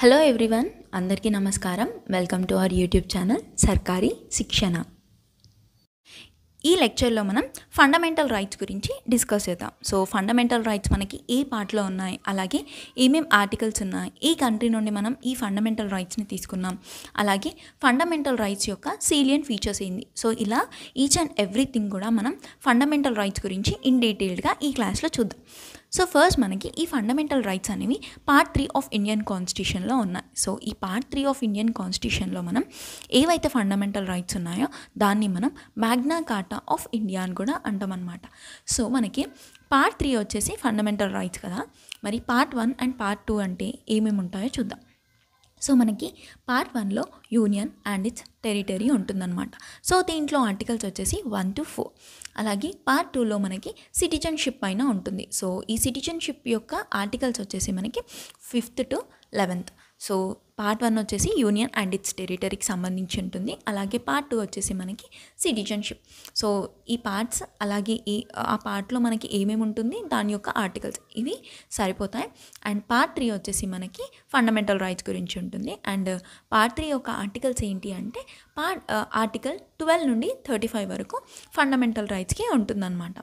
Hello everyone, అందరికీ నమస్కారం. Welcome to our YouTube channel సర్కారీ శిక్షణ. ఈ లెక్చర్లో మనం ఫండమెంటల్ రైట్స్ గురించి డిస్కస్ చేద్దాం. సో ఫండమెంటల్ రైట్స్ మనకి ఏ పార్ట్లో ఉన్నాయి, అలాగే ఏమేం ఆర్టికల్స్ ఉన్నాయి, ఈ కంట్రీ నుండి మనం ఈ ఫండమెంటల్ రైట్స్ని తీసుకున్నాం, అలాగే ఫండమెంటల్ రైట్స్ యొక్క సీలియన్ ఫీచర్స్ ఏంది. సో ఇలా ఈచ్ అండ్ ఎవ్రీథింగ్ కూడా మనం ఫండమెంటల్ రైట్స్ గురించి ఇన్ డీటెయిల్డ్గా ఈ క్లాస్లో చూద్దాం. సో ఫస్ట్ మనకి ఈ ఫండమెంటల్ రైట్స్ అనేవి పార్ట్ 3 ఆఫ్ ఇండియన్ కాన్స్టిట్యూషన్లో ఉన్నాయి. సో ఈ పార్ట్ 3 ఆఫ్ ఇండియన్ కాన్స్టిట్యూషన్లో మనం ఏవైతే ఫండమెంటల్ రైట్స్ ఉన్నాయో దాన్ని మనం మ్యాగ్నా కార్టా ఆఫ్ ఇండియా అని కూడా అంటామన్నమాట. సో మనకి పార్ట్ 3 వచ్చేసి ఫండమెంటల్ రైట్స్ కదా, మరి పార్ట్ 1 అండ్ పార్ట్ 2 అంటే ఏమేమి ఉంటాయో చూద్దాం. సో మనకి పార్ట్ 1లో యూనియన్ అండ్ ఇట్స్ టెరిటరీ ఉంటుందన్నమాట. సో దీంట్లో ఆర్టికల్స్ వచ్చేసి 1 to 4. అలాగే పార్ట్ 2లో మనకి సిటిజన్షిప్ పైన ఉంటుంది. సో ఈ సిటిజన్షిప్ యొక్క ఆర్టికల్స్ వచ్చేసి మనకి 5th to 11th. So part 1 వచ్చేసి యూనియన్ అండ్ ఇట్స్ టెరిటరీకి సంబంధించి ఉంటుంది. అలాగే పార్ట్ 2 వచ్చేసి మనకి సిటిజన్షిప్. సో ఈ పార్ట్స్ అలాగే ఆ పార్ట్లో మనకి ఏమేమి ఉంటుంది, దాని యొక్క ఆర్టికల్స్ ఇవి సరిపోతాయి. అండ్ పార్ట్ 3 వచ్చేసి మనకి ఫండమెంటల్ రైట్స్ గురించి ఉంటుంది. అండ్ పార్ట్ 3 యొక్క ఆర్టికల్స్ ఏంటి అంటే ఆర్టికల్ 12 నుండి 35 వరకు ఫండమెంటల్ రైట్స్కి ఉంటుందన్నమాట.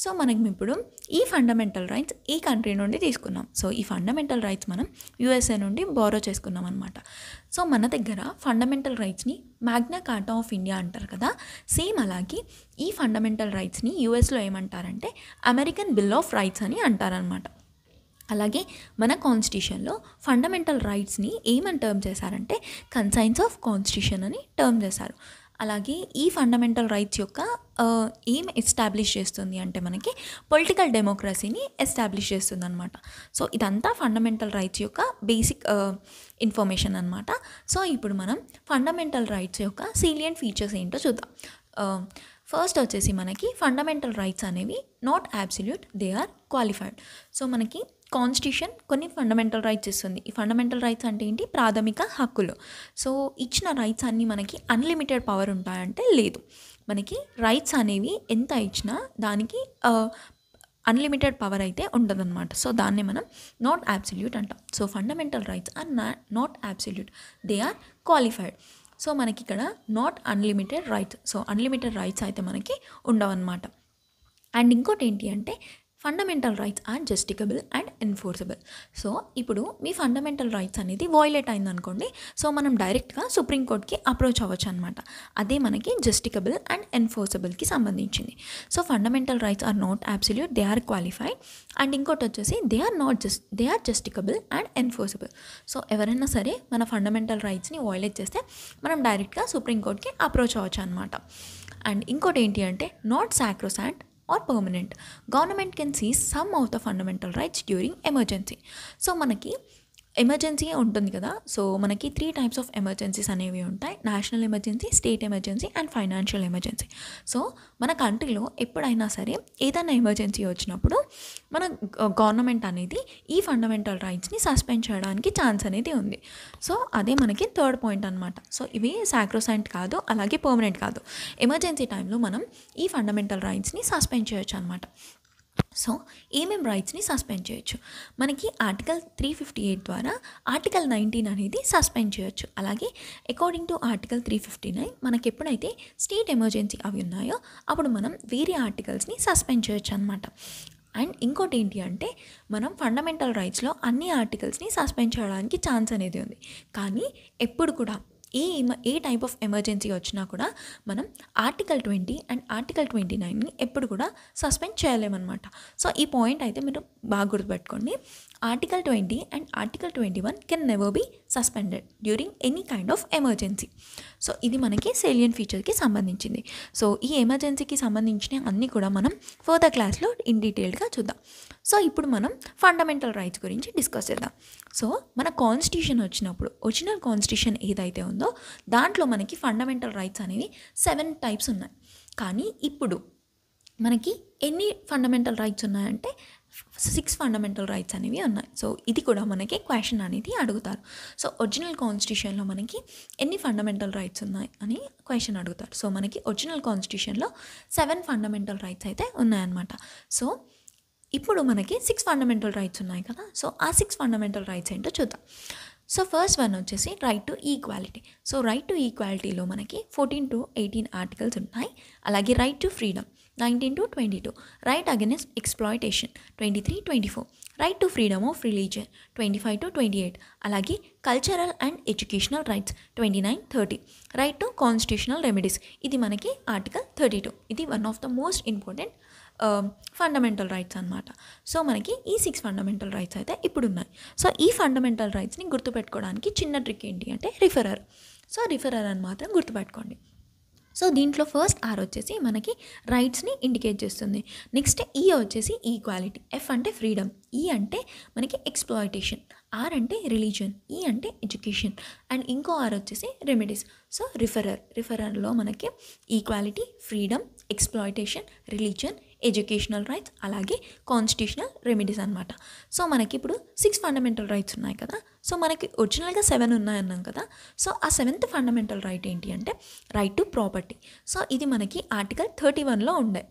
సో మనకి ఇప్పుడు ఈ ఫండమెంటల్ రైట్స్ ఈ కంట్రీ నుండి తీసుకున్నాం. సో ఈ ఫండమెంటల్ రైట్స్ మనం యూఎస్ఏ నుండి బారో చేసుకున్నాం అనమాట. సో మన దగ్గర ఫండమెంటల్ రైట్స్ని మ్యాగ్నా కార్టా ఆఫ్ ఇండియా అంటారు కదా, సేమ్ అలాగే ఈ ఫండమెంటల్ రైట్స్ని యూఎస్లో ఏమంటారంటే అమెరికన్ బిల్ ఆఫ్ రైట్స్ అని అంటారనమాట. అలాగే మన కాన్స్టిట్యూషన్లో ఫండమెంటల్ రైట్స్ని ఏమని టర్మ్ చేశారంటే కన్సైన్స్ ఆఫ్ కాన్స్టిట్యూషన్ అని టర్మ్ చేశారు. అలాగే ఈ ఫండమెంటల్ రైట్స్ యొక్క ఏం ఎస్టాబ్లిష్ చేస్తుంది అంటే మనకి పొలిటికల్ డెమోక్రసీని ఎస్టాబ్లిష్ చేస్తుంది అనమాట. సో ఇదంతా ఫండమెంటల్ రైట్స్ యొక్క బేసిక్ ఇన్ఫర్మేషన్ అనమాట. సో ఇప్పుడు మనం ఫండమెంటల్ రైట్స్ యొక్క సీలియన్ ఫీచర్స్ ఏంటో చూద్దాం. ఫస్ట్ వచ్చేసి మనకి ఫండమెంటల్ రైట్స్ అనేవి not absolute, they are qualified. So మనకి కాన్స్టిట్యూషన్ కొన్ని ఫండమెంటల్ రైట్స్ ఇస్తుంది. ఈ ఫండమెంటల్ రైట్స్ అంటే ఏంటి, ప్రాథమిక హక్కులు. సో ఇచ్చిన రైట్స్ అన్నీ మనకి అన్లిమిటెడ్ పవర్ ఉంటాయంటే లేదు. మనకి రైట్స్ అనేవి ఎంత ఇచ్చినా దానికి అన్లిమిటెడ్ పవర్ అయితే ఉంటుందన్నమాట. సో దాన్ని మనం నాట్ అబ్సల్యూట్ అంటాం. So fundamental rights are not absolute, they are qualified. So మనకి ఇక్కడ not unlimited rights, so unlimited rights అయితే మనకి ఉండవన్నమాట. అండ్ ఇంకోటి ఏంటి అంటే fundamental rights are justiciable and enforceable. So ఇప్పుడు మీ ఫండమెంటల్ రైట్స్ అనేది వయోలేట్ అయిందనుకోండి, సో మనం డైరెక్ట్గా సుప్రీంకోర్టుకి అప్రోచ్ అవ్వచ్చు అనమాట. అదే మనకి జస్టికబుల్ అండ్ ఎన్ఫోర్సబుల్కి సంబంధించింది. So fundamental rights are not absolute, they are qualified. And ఇంకోటి వచ్చేసి they are justiciable and enforceable. So ఎవరైనా సరే మన ఫండమెంటల్ రైట్స్ని వయోలేట్ చేస్తే మనం డైరెక్ట్గా సుప్రీంకోర్టుకి అప్రోచ్ అవ్వచ్చు అనమాట. అండ్ ఇంకోటి ఏంటి అంటే not sacrosanct or permanent. Government can seize some of the fundamental rights during emergency. So మనకి ఎమర్జెన్సీ ఉంటుంది కదా, సో మనకి 3 types ఆఫ్ ఎమర్జెన్సీస్ అనేవి ఉంటాయి: national emergency, state emergency and financial emergency. So మన కంట్రీలో ఎప్పుడైనా సరే ఏదైనా ఎమర్జెన్సీ వచ్చినప్పుడు మన గవర్నమెంట్ అనేది ఈ ఫండమెంటల్ రైట్స్ని సస్పెండ్ చేయడానికి ఛాన్స్ అనేది ఉంది. సో అదే మనకి థర్డ్ పాయింట్ అనమాట. సో ఇవి సాక్రోసైంట్ కాదు, అలాగే పర్మనెంట్ కాదు. ఎమర్జెన్సీ టైంలో మనం ఈ ఫండమెంటల్ రైట్స్ని సస్పెండ్ చేయొచ్చు అనమాట. సో ఏమేం రైట్స్ని సస్పెండ్ చేయొచ్చు, మనకి ఆర్టికల్ 358 ద్వారా ఆర్టికల్ 19 అనేది సస్పెండ్ చేయొచ్చు. అలాగే అకార్డింగ్ టు ఆర్టికల్ 359 మనకి ఎప్పుడైతే స్టేట్ ఎమర్జెన్సీ అవి ఉన్నాయో అప్పుడు మనం వేరే ఆర్టికల్స్ని సస్పెండ్ చేయొచ్చు అనమాట. అండ్ ఇంకోటి ఏంటి అంటే మనం ఫండమెంటల్ రైట్స్లో అన్ని ఆర్టికల్స్ని సస్పెండ్ చేయడానికి ఛాన్స్ అనేది ఉంది. కానీ ఎప్పుడు కూడా ఏ టైప్ ఆఫ్ ఎమర్జెన్సీ వచ్చినా కూడా మనం ఆర్టికల్ 20 అండ్ ఆర్టికల్ 29ని ఎప్పుడు కూడా సస్పెండ్ చేయలేమన్నమాట. సో ఈ పాయింట్ అయితే మీరు బాగా గుర్తుపెట్టుకోండి. Article 20 and article 21 can never be suspended during any kind of emergency. So ఇది మనకి సేలియన్ ఫీచర్కి సంబంధించింది. సో ఈ ఎమర్జెన్సీకి సంబంధించిన అన్నీ కూడా మనం ఫర్దర్ క్లాస్లో ఇన్ డీటెయిల్గా చూద్దాం. సో ఇప్పుడు మనం ఫండమెంటల్ రైట్స్ గురించి డిస్కస్ చేద్దాం. సో మన కాన్స్టిట్యూషన్ వచ్చినప్పుడు ఒరిజినల్ కాన్స్టిట్యూషన్ ఏదైతే ఉందో దాంట్లో మనకి ఫండమెంటల్ రైట్స్ అనేవి 7 types ఉన్నాయి. కానీ ఇప్పుడు మనకి ఎన్ని ఫండమెంటల్ రైట్స్ ఉన్నాయంటే 6 ఫండమెంటల్ రైట్స్ అనేవి ఉన్నాయి. సో ఇది కూడా మనకి క్వశ్చన్ అనేది అడుగుతారు. సో ఒరిజినల్ కాన్స్టిట్యూషన్లో మనకి ఎన్ని ఫండమెంటల్ రైట్స్ ఉన్నాయి అని క్వశ్చన్ అడుగుతారు. సో మనకి ఒరిజినల్ కాన్స్టిట్యూషన్లో 7 ఫండమెంటల్ రైట్స్ అయితే ఉన్నాయన్నమాట. సో ఇప్పుడు మనకి 6 ఫండమెంటల్ రైట్స్ ఉన్నాయి కదా, సో ఆ 6 ఫండమెంటల్ రైట్స్ ఏంటో చూద్దాం. సో ఫస్ట్ వన్ వచ్చేసి right to equality. So right to ఈక్వాలిటీలో మనకి 14 to 18 ఆర్టికల్స్ ఉన్నాయి. అలాగే right to freedom 19 to 22, right against exploitation 23-24, right to freedom of religion 25 to 28, అలాగే cultural and educational rights 29-30, right to constitutional remedies ఇది మనకి article 32. ఇది one of the most important fundamental rights అనమాట. So మనకి ఈ 6 fundamental rights అయితే ఇప్పుడు ఉన్నాయి. సో ఈ ఫండమెంటల్ రైట్స్ని గుర్తుపెట్టుకోవడానికి చిన్న ట్రిక్ ఏంటి అంటే రిఫరర్. సో రిఫరర్ అని మాత్రం గుర్తుపెట్టుకోండి. సో దీంట్లో ఫస్ట్ ఆర్ వచ్చేసి మనకి రైట్స్ని ఇండికేట్ చేస్తుంది. నెక్స్ట్ ఈ వచ్చేసి ఈక్వాలిటీ, ఎఫ్ అంటే ఫ్రీడమ్, ఈ అంటే మనకి ఎక్స్ప్లాయిటేషన్, ఆర్ అంటే రిలీజియన్, ఈ అంటే ఎడ్యుకేషన్, అండ్ ఇంకో ఆర్ వచ్చేసి రెమెడీస్. సో రిఫరర్లో మనకి equality, freedom, exploitation, religion, educational rights, అలాగే కాన్స్టిట్యూషనల్ రెమెడీస్ అనమాట. సో మనకి ఇప్పుడు 6 ఫండమెంటల్ రైట్స్ ఉన్నాయి కదా. సో మనకి ఒరిజినల్గా 7 ఉన్నాయన్నాం కదా. సో ఆ 7th ఫండమెంటల్ రైట్ ఏంటి అంటే రైట్ టు ప్రాపర్టీ. సో ఇది మనకి ఆర్టికల్ 31లో ఉండే,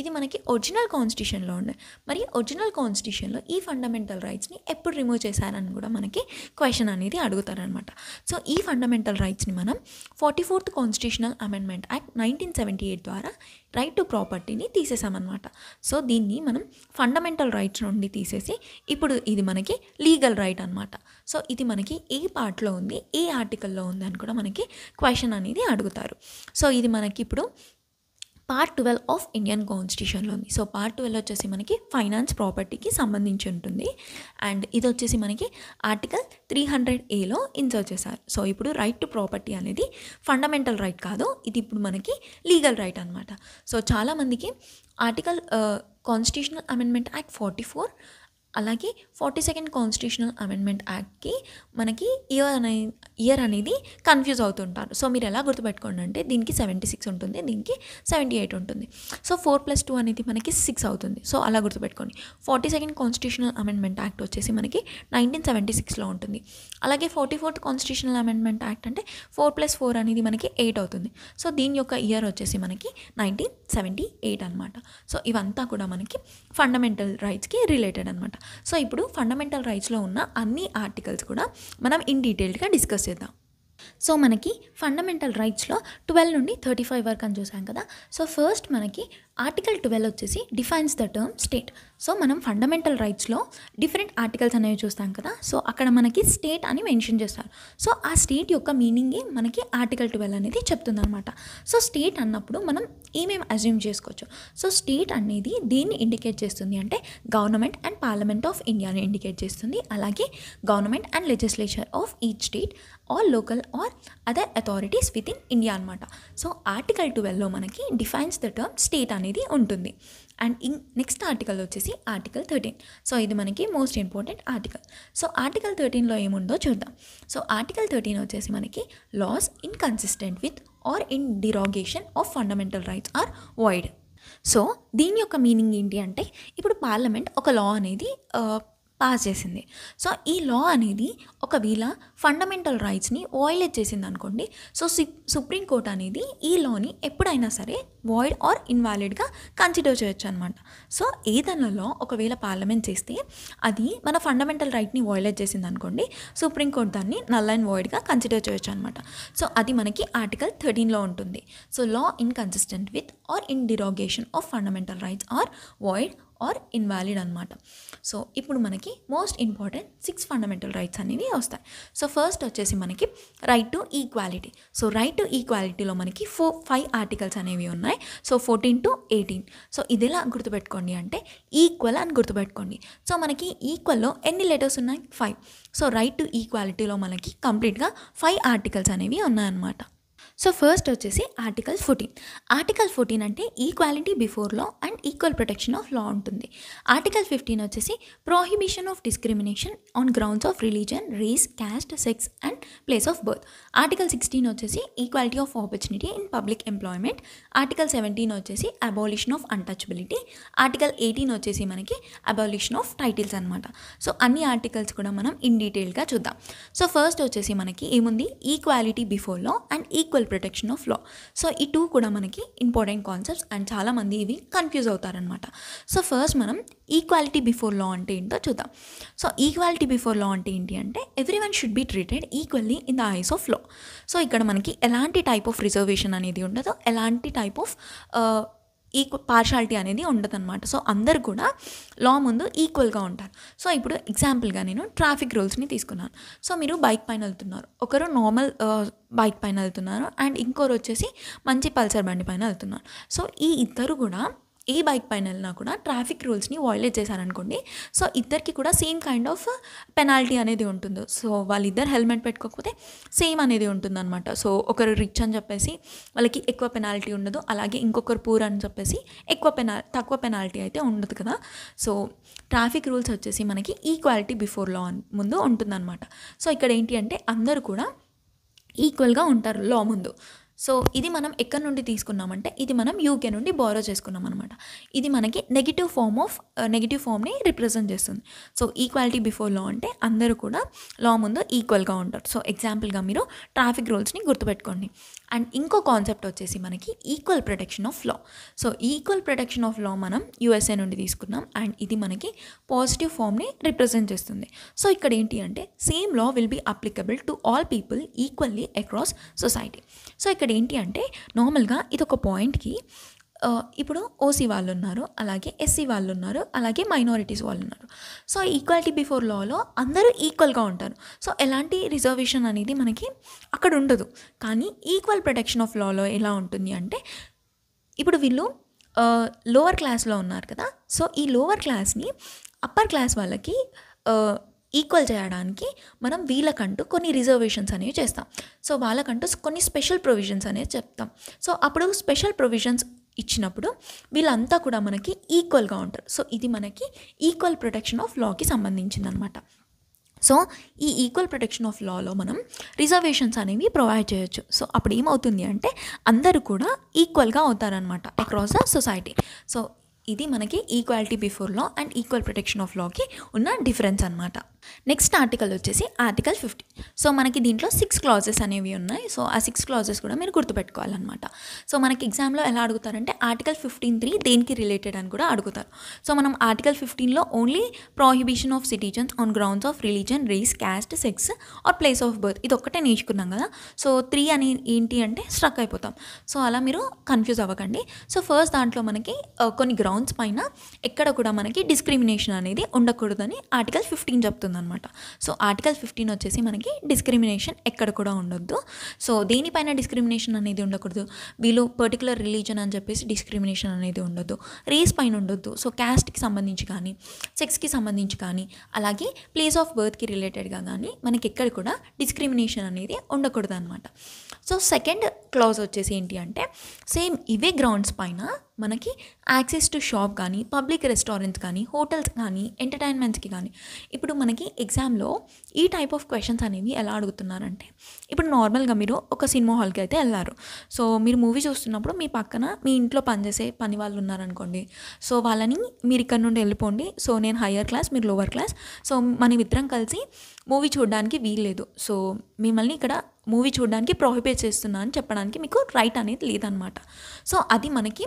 ఇది మనకి ఒరిజినల్ కాన్స్టిట్యూషన్లో ఉండే. మరి ఒరిజినల్ కాన్స్టిట్యూషన్లో ఈ ఫండమెంటల్ రైట్స్ని ఎప్పుడు రిమూవ్ చేశారని కూడా మనకి క్వశ్చన్ అనేది అడుగుతారనమాట. సో ఈ ఫండమెంటల్ రైట్స్ని మనం 44th కాన్స్టిట్యూషనల్ అమెండ్మెంట్ యాక్ట్ 1978 ద్వారా రైట్ టు ప్రాపర్టీని తీసేసామన్నమాట. సో దీన్ని మనం ఫండమెంటల్ రైట్స్ నుండి తీసేసి ఇప్పుడు ఇది మనకి లీగల్ రైట్ అనమాట. సో ఇది మనకి ఏ పార్ట్లో ఉంది, ఏ ఆర్టికల్లో ఉంది అని కూడా మనకి క్వశ్చన్ అనేది అడుగుతారు. సో ఇది మనకి ఇప్పుడు పార్ట్ 12 ఆఫ్ ఇండియన్ కాన్స్టిట్యూషన్లో ఉంది. సో పార్ట్ 12 వచ్చేసి మనకి ఫైనాన్స్ ప్రాపర్టీకి సంబంధించి ఉంటుంది. అండ్ ఇది వచ్చేసి మనకి ఆర్టికల్ 300A ఇన్సర్ట్ చేశారు. సో ఇప్పుడు రైట్ టు ప్రాపర్టీ అనేది ఫండమెంటల్ రైట్ కాదు, ఇది ఇప్పుడు మనకి లీగల్ రైట్ అనమాట. సో చాలామందికి ఆర్టికల్ కాన్స్టిట్యూషనల్ అమెండ్మెంట్ యాక్ట్ 44 అలాగే 42nd కాన్స్టిట్యూషనల్ అమెండ్మెంట్ యాక్ట్కి మనకి ఇయర్ అనేది కన్ఫ్యూజ్ అవుతుంటారు. సో మీరు ఎలా గుర్తుపెట్టుకోండి అంటే దీనికి 76 ఉంటుంది, దీనికి 78 ఉంటుంది. సో 4+2 అనేది మనకి 6 అవుతుంది. సో అలా గుర్తుపెట్టుకోండి. 42nd కాన్స్టిట్యూషనల్ అమెండ్మెంట్ యాక్ట్ వచ్చేసి మనకి 1976లో ఉంటుంది. అలాగే 44th కాన్స్టిట్యూషనల్ అమెండ్మెంట్ యాక్ట్ అంటే 4+4 అనేది మనకి 8 అవుతుంది. సో దీని యొక్క ఇయర్ వచ్చేసి మనకి 1978 అనమాట. సో ఇవంతా కూడా మనకి ఫండమెంటల్ రైట్స్కి రిలేటెడ్ అనమాట. సో ఇప్పుడు ఫండమెంటల్ రైట్స్లో ఉన్న అన్ని ఆర్టికల్స్ కూడా మనం ఇన్ డీటెయిల్డ్గా డిస్కస్ చేద్దాం. సో మనకి ఫండమెంటల్ రైట్స్లో 12 నుండి 35 వరకు అని చూసాం కదా. సో ఫస్ట్ మనకి ఆర్టికల్ 12 వచ్చేసి defines the term state. So మనం ఫండమెంటల్ రైట్స్లో డిఫరెంట్ ఆర్టికల్స్ అనేవి చూస్తాం కదా. సో అక్కడ మనకి స్టేట్ అని మెన్షన్ చేస్తారు. సో ఆ స్టేట్ యొక్క మీనింగే మనకి ఆర్టికల్ 12 అనేది చెప్తుందన్నమాట. సో స్టేట్ అన్నప్పుడు మనం ఏమేమి అజ్యూమ్ చేసుకోవచ్చు. సో స్టేట్ అనేది దేన్ని ఇండికేట్ చేస్తుంది అంటే గవర్నమెంట్ అండ్ పార్లమెంట్ ఆఫ్ ఇండియాని ఇండికేట్ చేస్తుంది. అలాగే government and legislature of each state or local or other authorities within India అనమాట. సో ఆర్టికల్ 12లో మనకి డిఫైన్స్ ద టర్మ్ స్టేట్ అనేది ఉంటుంది. అండ్ నెక్స్ట్ ఆర్టికల్ వచ్చేసి ఆర్టికల్ 13. సో ఇది మనకి most important article. So article 13లో ఏముందో చూద్దాం. సో ఆర్టికల్ 13 వచ్చేసి మనకి laws inconsistent with or in derogation of fundamental rights are void. So దీని యొక్క మీనింగ్ ఏంటి అంటే ఇప్పుడు పార్లమెంట్ ఒక లా అనేది పాస్ చేసింది. సో ఈ లా అనేది ఒకవేళ ఫండమెంటల్ రైట్స్ని వాయిలేట్ చేసింది అనుకోండి. సో సుప్రీంకోర్టు అనేది ఈ లాని ఎప్పుడైనా సరే వాయిడ్ ఆర్ ఇన్వాలిడ్గా కన్సిడర్ చేయొచ్చు అనమాట. సో ఏదైనా లా ఒకవేళ పార్లమెంట్ చేస్తే అది మన ఫండమెంటల్ రైట్ని వాయిలేట్ చేసింది అనుకోండి, సుప్రీంకోర్టు దాన్ని నల్ అండ్ వాయిడ్గా కన్సిడర్ చేయొచ్చు అనమాట. సో అది మనకి ఆర్టికల్ 13లో ఉంటుంది. So law inconsistent with or in derogation of fundamental rights are void or invalid అనమాట. సో ఇప్పుడు మనకి మోస్ట్ ఇంపార్టెంట్ 6 ఫండమెంటల్ రైట్స్ అనేవి వస్తాయి. సో ఫస్ట్ వచ్చేసి మనకి right to equality. So right to ఈక్వాలిటీలో మనకి 5 ఆర్టికల్స్ అనేవి ఉన్నాయి. So 14 to 18. సో ఇది ఎలా గుర్తుపెట్టుకోండి అంటే ఈక్వల్ అని గుర్తుపెట్టుకోండి. సో మనకి ఈక్వల్లో ఎన్ని లెటర్స్ ఉన్నాయి? 5. సో రైట్ టు ఈక్వాలిటీలో మనకి కంప్లీట్గా 5 ఆర్టికల్స్ అనేవి ఉన్నాయన్నమాట. సో ఫస్ట్ వచ్చేసి ఆర్టికల్ 14. ఆర్టికల్ 14 అంటే equality before law and equal protection of law ఉంటుంది. ఆర్టికల్ 15 వచ్చేసి prohibition of discrimination on grounds of religion, race, caste, sex and place of birth. Article 16 వచ్చేసి equality of opportunity in public employment. Article 17 వచ్చేసి abolition of untouchability. Article 18 వచ్చేసి మనకి abolition of titles అనమాట. So అన్ని articles కూడా మనం in డీటెయిల్గా చూద్దాం. సో ఫస్ట్ వచ్చేసి మనకి ఏముంది? Equality before law and equal protection of law. So ఈ టూ కూడా మనకి ఇంపార్టెంట్ కాన్సెప్ట్స్ అండ్ చాలామంది ఇవి కన్ఫ్యూజ్ అవుతారనమాట. సో ఫస్ట్ మనం ఈక్వాలిటీ బిఫోర్ లా అంటే ఏంటో చూద్దాం. సో ఈక్వాలిటీ బిఫోర్ లా అంటే ఏంటి అంటే everyone should be treated equally in the eyes of law. So ఇక్కడ మనకి ఎలాంటి టైప్ ఆఫ్ రిజర్వేషన్ అనేది ఉండదు, ఎలాంటి టైప్ ఆఫ్ పార్షాలిటీ అనేది ఉండదన్నమాట. సో అందరు కూడా లా ముందు ఈక్వల్గా ఉంటారు. సో ఇప్పుడు ఎగ్జాంపుల్గా నేను ట్రాఫిక్ రూల్స్ని తీసుకున్నాను. సో మీరు బైక్ పైన వెళ్తున్నారు, ఒకరు నార్మల్ బైక్ పైన వెళ్తున్నారు అండ్ ఇంకోరు వచ్చేసి మంచి పల్సర్ బండి పైన వెళ్తున్నారు. సో ఈ ఇద్దరు కూడా ఏ బైక్ పైన వెళ్ళినా కూడా ట్రాఫిక్ రూల్స్ని వయోలేట్ చేశారనుకోండి, సో ఇద్దరికి కూడా సేమ్ కైండ్ ఆఫ్ పెనాల్టీ అనేది ఉంటుంది. సో వాళ్ళిద్దరు హెల్మెట్ పెట్టుకోకపోతే సేమ్ అనేది ఉంటుందన్నమాట. సో ఒకరు రిచ్ అని చెప్పేసి వాళ్ళకి ఎక్కువ పెనాల్టీ ఉండదు, అలాగే ఇంకొకరు పూర్ అని చెప్పేసి తక్కువ పెనాల్టీ అయితే ఉండదు కదా. సో ట్రాఫిక్ రూల్స్ వచ్చేసి మనకి ఈక్వాలిటీ బిఫోర్ లా ముందు ఉంటుందన్నమాట. సో ఇక్కడ ఏంటి అంటే అందరూ కూడా ఈక్వల్గా ఉంటారు లా ముందు. సో ఇది మనం ఎక్కడి నుండి తీసుకున్నామంటే ఇది మనం యూకే నుండి బారో చేసుకున్నాం అనమాట. ఇది మనకి నెగిటివ్ ఫామ్ని రిప్రజెంట్ చేస్తుంది. సో ఈక్వాలిటీ బిఫోర్ లా అంటే అందరూ కూడా లా ముందు ఈక్వల్గా ఉంటారు. సో ఎగ్జాంపుల్గా మీరు ట్రాఫిక్ రూల్స్ని గుర్తుపెట్టుకోండి. అండ్ ఇంకో కాన్సెప్ట్ వచ్చేసి మనకి equal protection of law. So equal protection of లా మనం యూఎస్ఏ నుండి తీసుకున్నాం అండ్ ఇది మనకి పాజిటివ్ ఫామ్ని రిప్రజెంట్ చేస్తుంది. సో ఇక్కడ ఏంటి అంటే same law will be applicable to all people equally across society. So ఇక్కడ ఏంటి అంటే నార్మల్గా ఇది ఒక పాయింట్కి ఇప్పుడు ఓసీ వాళ్ళు ఉన్నారు, అలాగే ఎస్సీ వాళ్ళు ఉన్నారు, అలాగే మైనారిటీస్ వాళ్ళు ఉన్నారు. సో ఈక్వాలిటీ బిఫోర్ లాలో అందరూ ఈక్వల్గా ఉంటారు. సో ఎలాంటి రిజర్వేషన్ అనేది మనకి అక్కడ ఉండదు. కానీ ఈక్వల్ ప్రొటెక్షన్ ఆఫ్ లాలో ఎలా ఉంటుంది అంటే ఇప్పుడు వీళ్ళు లోవర్ క్లాస్లో ఉన్నారు కదా. సో ఈ లోవర్ క్లాస్ని అప్పర్ క్లాస్ వాళ్ళకి ఈక్వల్ చేయడానికి మనం వీళ్ళకంటూ కొన్ని రిజర్వేషన్స్ అనేవి చేస్తాం. సో వాళ్ళకంటూ కొన్ని స్పెషల్ ప్రొవిజన్స్ అనేవి చెప్తాం. సో అప్పుడు స్పెషల్ ప్రొవిజన్స్ ఇచ్చినప్పుడు వీళ్ళంతా కూడా మనకి ఈక్వల్గా ఉంటారు. సో ఇది మనకి ఈక్వల్ ప్రొటెక్షన్ ఆఫ్ లాకి సంబంధించిందనమాట. సో ఈ ఈక్వల్ ప్రొటెక్షన్ ఆఫ్ లాలో మనం రిజర్వేషన్స్ అనేవి ప్రొవైడ్ చేయొచ్చు. సో అప్పుడు ఏమవుతుంది అంటే అందరూ కూడా ఈక్వల్గా అవుతారనమాట అక్రాస్ ద సొసైటీ. సో ఇది మనకి equality before law and equal protection of లాకి ఉన్న డిఫరెన్స్ అనమాట. నెక్స్ట్ ఆర్టికల్ వచ్చేసి ఆర్టికల్ 15. సో మనకి దీంట్లో 6 క్లాజెస్ అనేవి ఉన్నాయి. సో ఆ 6 క్లాజెస్ కూడా మీరు గుర్తుపెట్టుకోవాలన్నమాట. సో మనకి ఎగ్జామ్లో ఎలా అడుగుతారంటే ఆర్టికల్ 15(3) దేనికి రిలేటెడ్ అని కూడా అడుగుతారు. సో మనం ఆర్టికల్ 15లో only prohibition of citizens on grounds of religion, race, caste, sex or place of birth ఇది ఒక్కటే నేర్చుకున్నాం కదా. సో 3 అని ఏంటి అంటే స్ట్రక్ అయిపోతాం. సో అలా మీరు కన్ఫ్యూజ్ అవ్వకండి. సో ఫస్ట్ దాంట్లో మనకి కొన్ని గ్రౌండ్స్ పైన ఎక్కడ కూడా మనకి డిస్క్రిమినేషన్ అనేది ఉండకూడదని ఆర్టికల్ 15 చెప్తుందన్నమాట. సో ఆర్టికల్ 15 వచ్చేసి మనకి డిస్క్రిమినేషన్ ఎక్కడ కూడా ఉండొద్దు. సో దేనిపైన డిస్క్రిమినేషన్ అనేది ఉండకూడదు, వీళ్ళు పర్టికులర్ రిలీజన్ అని చెప్పేసి డిస్క్రిమినేషన్ అనేది ఉండొద్దు, రేస్ పైన ఉండొద్దు, సో క్యాస్ట్కి సంబంధించి కానీ సెక్స్కి సంబంధించి కానీ అలాగే ప్లేస్ ఆఫ్ బర్త్కి రిలేటెడ్గా కానీ మనకి ఎక్కడ కూడా డిస్క్రిమినేషన్ అనేది ఉండకూడదు అనమాట. సో సెకండ్ క్లాజ్ వచ్చేసి ఏంటి అంటే సేమ్ ఇవే గ్రౌండ్స్ పైన మనకి యాక్సెస్ టు షాప్ కానీ పబ్లిక్ రెస్టారెంట్స్ కానీ హోటల్స్ కానీ ఎంటర్టైన్మెంట్స్కి కానీ ఇప్పుడు మనకి ఎగ్జామ్లో ఈ టైప్ ఆఫ్ క్వశ్చన్స్ అనేవి ఎలా అడుగుతున్నారంటే ఇప్పుడు నార్మల్గా మీరు ఒక సినిమా హాల్కి అయితే వెళ్ళారు. సో మీరు మూవీ చూస్తున్నప్పుడు మీ పక్కన మీ ఇంట్లో పనిచేసే పని వాళ్ళు ఉన్నారనుకోండి. సో వాళ్ళని మీరు ఇక్కడ నుండి వెళ్ళిపోండి, సో నేను హయ్యర్ క్లాస్ మీరు లోవర్ క్లాస్, సో మనం ఇద్దరం కలిసి మూవీ చూడడానికి వీల్లేదు, సో మిమ్మల్ని ఇక్కడ మూవీ చూడడానికి ప్రొహిబిట్ చేస్తున్నా అని చెప్పడానికి మీకు రైట్ అనేది లేదనమాట. సో అది మనకి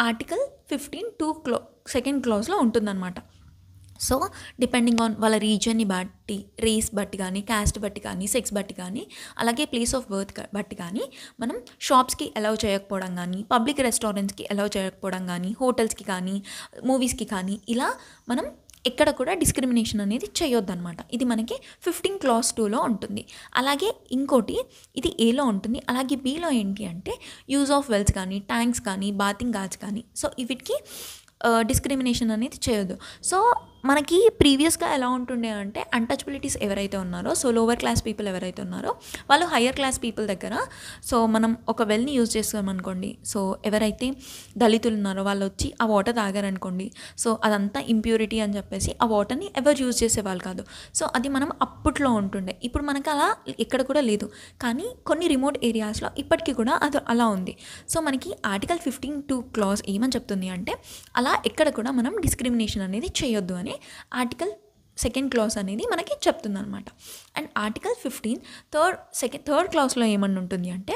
ఆర్టికల్ 15(2) సెకండ్ క్లాజ్లో ఉంటుందన్నమాట. సో డిపెండింగ్ ఆన్ వాళ్ళ రీజన్ని బట్టి, రేస్ బట్టి కానీ, క్యాస్ట్ బట్టి కానీ, సెక్స్ బట్టి కానీ, అలాగే ప్లేస్ ఆఫ్ బర్త్ బట్టి కానీ మనం షాప్స్కి అలౌ చేయకపోవడం కానీ, పబ్లిక్ రెస్టారెంట్స్కి అలౌ చేయకపోవడం కానీ, హోటల్స్కి కానీ, మూవీస్కి కానీ ఇలా మనం ఎక్కడ కూడా డిస్క్రిమినేషన్ అనేది చేయొద్దు అనమాట. ఇది మనకి 15 క్లాస్ 2లో ఉంటుంది. అలాగే ఇంకోటి ఇది ఏలో ఉంటుంది. అలాగే బీలో ఏంటి అంటే యూజ్ ఆఫ్ వెల్స్ కానీ, ట్యాంక్స్ కానీ, బాతింగ్ గార్డ్స్ కానీ, సో వీటికి డిస్క్రిమినేషన్ అనేది చేయొద్దు. సో మనకి ప్రీవియస్గా ఎలా ఉంటుండే అంటే అన్టచబిలిటీస్ ఎవరైతే ఉన్నారో, సో లోవర్ క్లాస్ పీపుల్ ఎవరైతే ఉన్నారో వాళ్ళు హయ్యర్ క్లాస్ పీపుల్ దగ్గర, సో మనం ఒక వెల్ని యూజ్ చేస్తామనుకోండి, సో ఎవరైతే దళితులు ఉన్నారో వాళ్ళు వచ్చి ఆ వాటర్ తాగారనుకోండి, సో అదంతా ఇంప్యూరిటీ అని చెప్పేసి ఆ వాటర్ని ఎవరు యూజ్ చేసేవాళ్ళు కాదు. సో అది మనం అప్పట్లో ఉంటుండే, ఇప్పుడు మనకు అలా ఎక్కడ కూడా లేదు. కానీ కొన్ని రిమోట్ ఏరియాస్లో ఇప్పటికీ కూడా అది అలా ఉంది. సో మనకి ఆర్టికల్ 15(2) క్లాజ్ ఏమని చెప్తుంది అంటే అలా ఎక్కడ కూడా మనం డిస్క్రిమినేషన్ అనేది చేయొద్దు అని ఆర్టికల్ 2nd క్లాజ్ అనేది మనకి చెప్తుంది అనమాట. అండ్ ఆర్టికల్ 15 థర్డ్ క్లాజ్లో ఏమని ఉంటుంది అంటే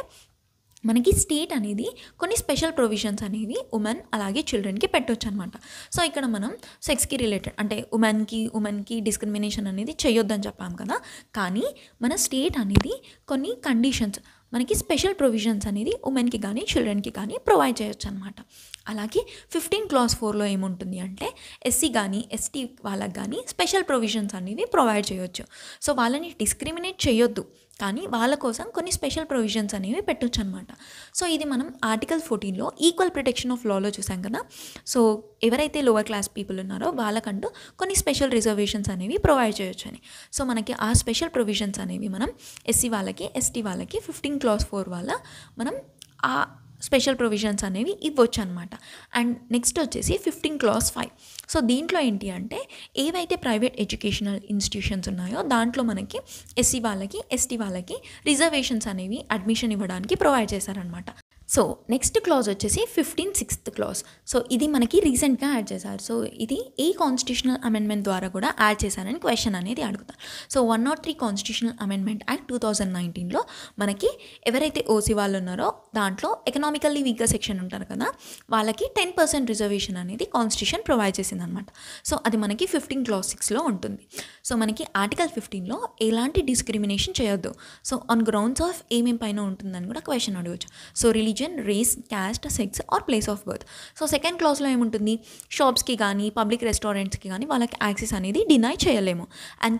మనకి స్టేట్ అనేది కొన్ని స్పెషల్ ప్రొవిజన్స్ అనేవి ఉమెన్ అలాగే చిల్డ్రన్కి పెట్టవచ్చు అనమాట. సో ఇక్కడ మనం సెక్స్కి రిలేటెడ్ అంటే ఉమెన్కి డిస్క్రిమినేషన్ అనేది చేయొద్దని చెప్పాం కదా, కానీ మన స్టేట్ అనేది కొన్ని కండిషన్స్ మనకి స్పెషల్ ప్రొవిజన్స్ అనేది ఉమెన్కి కానీ చిల్డ్రన్కి కానీ ప్రొవైడ్ చేయొచ్చు అనమాట. అలాగే 15 Clause 4లో ఏముంటుంది అంటే ఎస్సీ కానీ ఎస్టీ వాళ్ళకి కానీ స్పెషల్ ప్రొవిజన్స్ అనేవి ప్రొవైడ్ చేయొచ్చు. సో వాళ్ళని డిస్క్రిమినేట్ చేయొద్దు, కానీ వాళ్ళ కోసం కొన్ని స్పెషల్ ప్రొవిజన్స్ అనేవి పెట్టొచ్చు అనమాట. సో ఇది మనం ఆర్టికల్ 14లో ఈక్వల్ ప్రొటెక్షన్ ఆఫ్ లాలో చూసాం కదా. సో ఎవరైతే లోవర్ క్లాస్ పీపుల్ ఉన్నారో వాళ్ళకంటూ కొన్ని స్పెషల్ రిజర్వేషన్స్ అనేవి ప్రొవైడ్ చేయొచ్చు అని. సో మనకి ఆ స్పెషల్ ప్రొవిజన్స్ అనేవి మనం ఎస్సీ వాళ్ళకి ఎస్టీ వాళ్ళకి 15 Clause 4 వల్ల మనం ఆ స్పెషల్ ప్రొవిజన్స్ అనేవి ఇవ్వచ్చు అనమాట. అండ్ నెక్స్ట్ వచ్చేసి 15 Clause 5. సో దీంట్లో ఏంటి అంటే ఏవైతే ప్రైవేట్ ఎడ్యుకేషనల్ ఇన్స్టిట్యూషన్స్ ఉన్నాయో దాంట్లో మనకి ఎస్సీ వాళ్ళకి ఎస్టీ వాళ్ళకి రిజర్వేషన్స్ అనేవి అడ్మిషన్ ఇవ్వడానికి ప్రొవైడ్ చేశారనమాట. సో నెక్స్ట్ క్లాజ్ వచ్చేసి 15th Clause. సో ఇది మనకి రీసెంట్గా యాడ్ చేశారు. సో ఇది ఏ కాన్స్టిట్యూషనల్ అమెండ్మెంట్ ద్వారా కూడా యాడ్ చేశారని క్వశ్చన్ అనేది అడుగుతారు. సో 103 కాన్స్టిట్యూషనల్ అమెండ్మెంట్ యాక్ట్ 2019లో మనకి ఎవరైతే ఓసీ వాళ్ళు ఉన్నారో దాంట్లో ఎకనామికల్లీ వీకర్ సెక్షన్ ఉంటారు కదా, వాళ్ళకి 10% రిజర్వేషన్ అనేది కాన్స్టిట్యూషన్ ప్రొవైడ్ చేసింది అనమాట. సో అది మనకి 15 Clause 6లో ఉంటుంది. సో మనకి ఆర్టికల్ 15లో ఎలాంటి డిస్క్రిమినేషన్ చేయొద్దు. సో ఆన్ గ్రౌండ్స్ ఆఫ్ ఏమేం పైన ఉంటుందని కూడా క్వశ్చన్ అడగవచ్చు. So religion, race, caste, sex or place of birth. So second క్లాస్లో ఏముంటుంది, షాప్స్కి కానీ పబ్లిక్ రెస్టారెంట్స్కి కానీ వాళ్ళకి యాక్సెస్ అనేది డినై చేయలేము. అండ్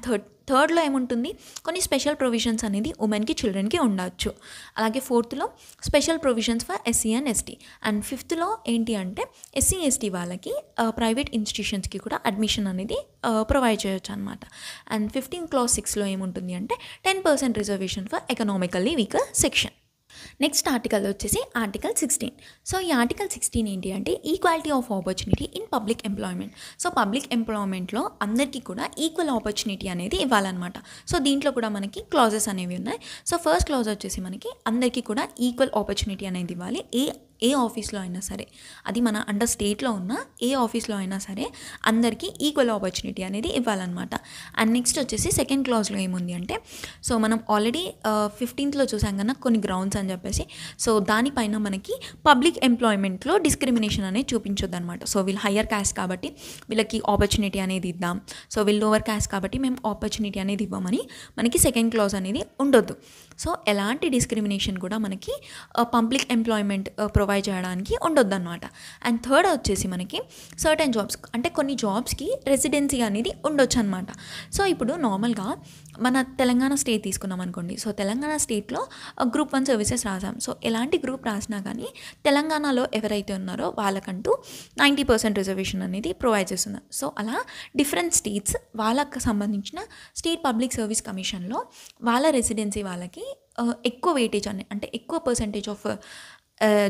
థర్డ్లో ఏముంటుంది, కొన్ని స్పెషల్ ప్రొవిజన్స్ అనేది ఉమెన్కి చిల్డ్రన్కి ఉండొచ్చు. అలాగే ఫోర్త్లో special provisions for SC and ST. And ఫిఫ్త్లో ఏంటి అంటే ఎస్సీ ఎస్టీ వాళ్ళకి ప్రైవేట్ ఇన్స్టిట్యూషన్స్కి కూడా అడ్మిషన్ అనేది ప్రొవైడ్ చేయొచ్చు అనమాట. అండ్ 15 Clause 6లో ఏముంటుంది అంటే 10% reservation for economically weaker section. Next article వచ్చేసి ఆర్టికల్ 16. సో ఈ ఆర్టికల్ 16 ఏంటి అంటే equality of opportunity in public employment. So public ఎంప్లాయ్మెంట్లో అందరికీ కూడా ఈక్వల్ ఆపర్చునిటీ అనేది ఇవ్వాలన్నమాట. సో దీంట్లో కూడా మనకి క్లాజెస్ అనేవి ఉన్నాయి. సో ఫస్ట్ క్లాజ్ వచ్చేసి మనకి అందరికీ కూడా ఈక్వల్ ఆపర్చునిటీ అనేది ఇవ్వాలి. ఏ ఆఫీస్లో అయినా సరే, అది మన అండర్ స్టేట్లో ఉన్న ఏ ఆఫీస్లో అయినా సరే అందరికీ ఈక్వల్ ఆపర్చునిటీ అనేది ఇవ్వాలన్నమాట. అండ్ నెక్స్ట్ వచ్చేసి సెకండ్ క్లాజ్లో ఏముంది అంటే, సో మనం ఆల్రెడీ 15th చూసాం కన్నా కొన్ని గ్రౌండ్స్ అని చెప్పేసి, సో దానిపైన మనకి పబ్లిక్ ఎంప్లాయ్మెంట్లో డిస్క్రిమినేషన్ అనేది చూపించొద్దు అనమాట. సో వీళ్ళు హయ్యర్ క్యాస్ట్ కాబట్టి వీళ్ళకి ఆపర్చునిటీ అనేది ఇద్దాం, సో వీళ్ళు లోవర్ క్యాస్ట్ కాబట్టి మేము ఆపర్చునిటీ అనేది ఇవ్వమని మనకి సెకండ్ క్లాజ్ అనేది ఉండొద్దు. సో ఎలాంటి డిస్క్రిమినేషన్ కూడా మనకి పబ్లిక్ ఎంప్లాయ్మెంట్ ప్రొవైడ్ చేయడానికి ఉండొద్దు అనమాట. అండ్ థర్డ్ వచ్చేసి మనకి సర్టెన్ జాబ్స్ అంటే కొన్ని జాబ్స్కి రెసిడెన్సీ అనేది ఉండొచ్చు అనమాట. సో ఇప్పుడు నార్మల్గా మన తెలంగాణ స్టేట్ తీసుకున్నాం అనుకోండి. సో తెలంగాణ స్టేట్లో గ్రూప్ 1 సర్వీసెస్ రాసాం. సో ఎలాంటి గ్రూప్ రాసినా కానీ తెలంగాణలో ఎవరైతే ఉన్నారో వాళ్ళకంటూ 90% రిజర్వేషన్ అనేది ప్రొవైడ్ చేస్తున్నారు. సో అలా డిఫరెంట్ స్టేట్స్ వాళ్ళకి సంబంధించిన స్టేట్ పబ్లిక్ సర్వీస్ కమిషన్లో వాళ్ళ రెసిడెన్సీ వాళ్ళకి ఎక్కువ వెయిటేజ్ అంటే ఎక్కువ పర్సంటేజ్ ఆఫ్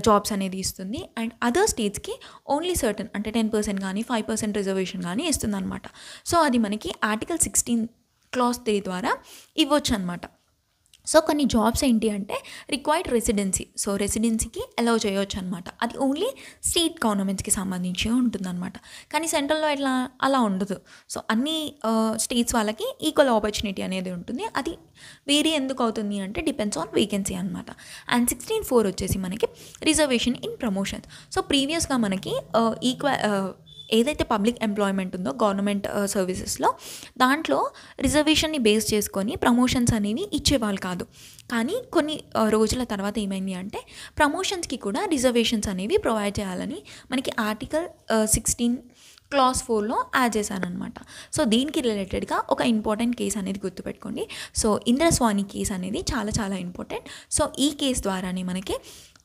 జాబ్స్ అనేది ఇస్తుంది. అండ్ అదర్ స్టేట్స్కి ఓన్లీ సర్టన్ అంటే 10% కానీ 5% రిజర్వేషన్ కానీ ఇస్తుంది అనమాట. సో అది మనకి ఆర్టికల్ 16 Clause 3 ద్వారా ఇవ్వచ్చు అనమాట. సో కొన్ని జాబ్స్ ఏంటి అంటే రిక్వైర్డ్ రెసిడెన్సీ, సో రెసిడెన్సీకి అలౌ చేయవచ్చు అనమాట. అది ఓన్లీ స్టేట్ గవర్నమెంట్స్కి సంబంధించి ఉంటుందన్నమాట. కానీ సెంట్రల్లో ఇట్లా అలా ఉండదు. సో అన్ని స్టేట్స్ వాళ్ళకి ఈక్వల్ ఆపర్చునిటీ అనేది ఉంటుంది. అది వేరీ ఎందుకు అవుతుంది అంటే డిపెండ్స్ ఆన్ వేకెన్సీ అనమాట. అండ్ 16(4) వచ్చేసి మనకి రిజర్వేషన్ ఇన్ ప్రమోషన్స్. సో ప్రీవియస్గా మనకి ఏదైతే పబ్లిక్ ఎంప్లాయ్మెంట్ ఉందో గవర్నమెంట్ సర్వీసెస్లో దాంట్లో రిజర్వేషన్ని బేస్ చేసుకొని ప్రమోషన్స్ అనేవి ఇచ్చేవాళ్ళు కాదు. కానీ కొన్ని రోజుల తర్వాత ఏమైంది అంటే ప్రమోషన్స్కి కూడా రిజర్వేషన్స్ అనేవి ప్రొవైడ్ చేయాలని మనకి ఆర్టికల్ 16 Clause 4లో యాడ్ చేశారనమాట. సో దీనికి రిలేటెడ్గా ఒక ఇంపార్టెంట్ కేసు అనేది గుర్తుపెట్టుకోండి. సో ఇంద్రస్వామి కేసు అనేది చాలా చాలా ఇంపార్టెంట్. సో ఈ కేసు ద్వారానే మనకి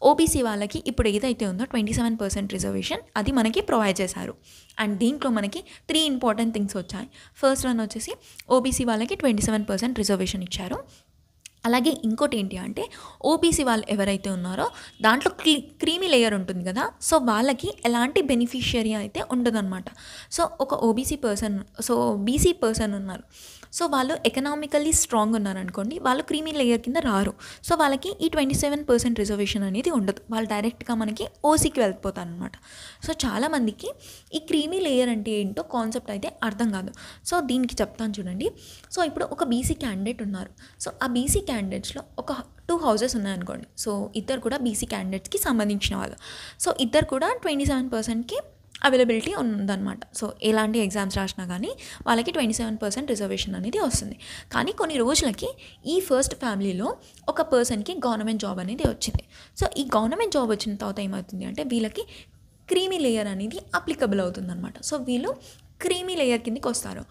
ఓబీసీ వాళ్ళకి ఇప్పుడు ఏదైతే ఉందో 27% రిజర్వేషన్ అది మనకి ప్రొవైడ్ చేశారు. అండ్ దీంట్లో మనకి 3 ఇంపార్టెంట్ థింగ్స్ వచ్చాయి. ఫస్ట్ వన్ వచ్చేసి ఓబీసీ వాళ్ళకి 27% రిజర్వేషన్ ఇచ్చారు. అలాగే ఇంకోటి ఏంటి అంటే ఓబీసీ వాళ్ళు ఎవరైతే ఉన్నారో దాంట్లో క్రీమీ లేయర్ ఉంటుంది కదా, సో వాళ్ళకి ఎలాంటి బెనిఫిషియరీ అయితే ఉండదన్నమాట. సో ఒక బీసీ పర్సన్ ఉన్నారు, సో వాళ్ళు ఎకనామికల్లీ స్ట్రాంగ్ ఉన్నారనుకోండి, వాళ్ళు క్రీమీ లేయర్ కింద రారు. సో వాళ్ళకి ఈ 27% రిజర్వేషన్ అనేది ఉండదు, వాళ్ళు డైరెక్ట్గా మనకి ఓసీకి వెళ్ళిపోతారు అనమాట. సో చాలామందికి ఈ క్రీమీ లేయర్ అంటే ఏంటో కాన్సెప్ట్ అయితే అర్థం కాదు. సో దీనికి చెప్తాను చూడండి. సో ఇప్పుడు ఒక బీసీ క్యాండిడేట్ ఉన్నారు. సో ఆ బీసీ క్యాండిడేట్స్లో ఒక 2 హౌసెస్ ఉన్నాయనుకోండి. సో ఇద్దరు కూడా బీసీ క్యాండిడేట్స్కి సంబంధించిన వాళ్ళు. సో ఇద్దరు కూడా 27%కి అవైలబిలిటీ ఉందన్నమాట. సో ఎలాంటి ఎగ్జామ్స్ రాసినా కానీ వాళ్ళకి 27% రిజర్వేషన్ అనేది వస్తుంది. కానీ కొన్ని రోజులకి ఈ ఫస్ట్ ఫ్యామిలీలో ఒక పర్సన్కి గవర్నమెంట్ జాబ్ అనేది వచ్చింది. సో ఈ గవర్నమెంట్ జాబ్ వచ్చిన తర్వాత ఏమవుతుంది అంటే వీళ్ళకి క్రీమీ లేయర్ అనేది అప్లికబుల్ అవుతుందన్నమాట. సో వీళ్ళు క్రీమీ లేయర్ కిందకి వస్తారు.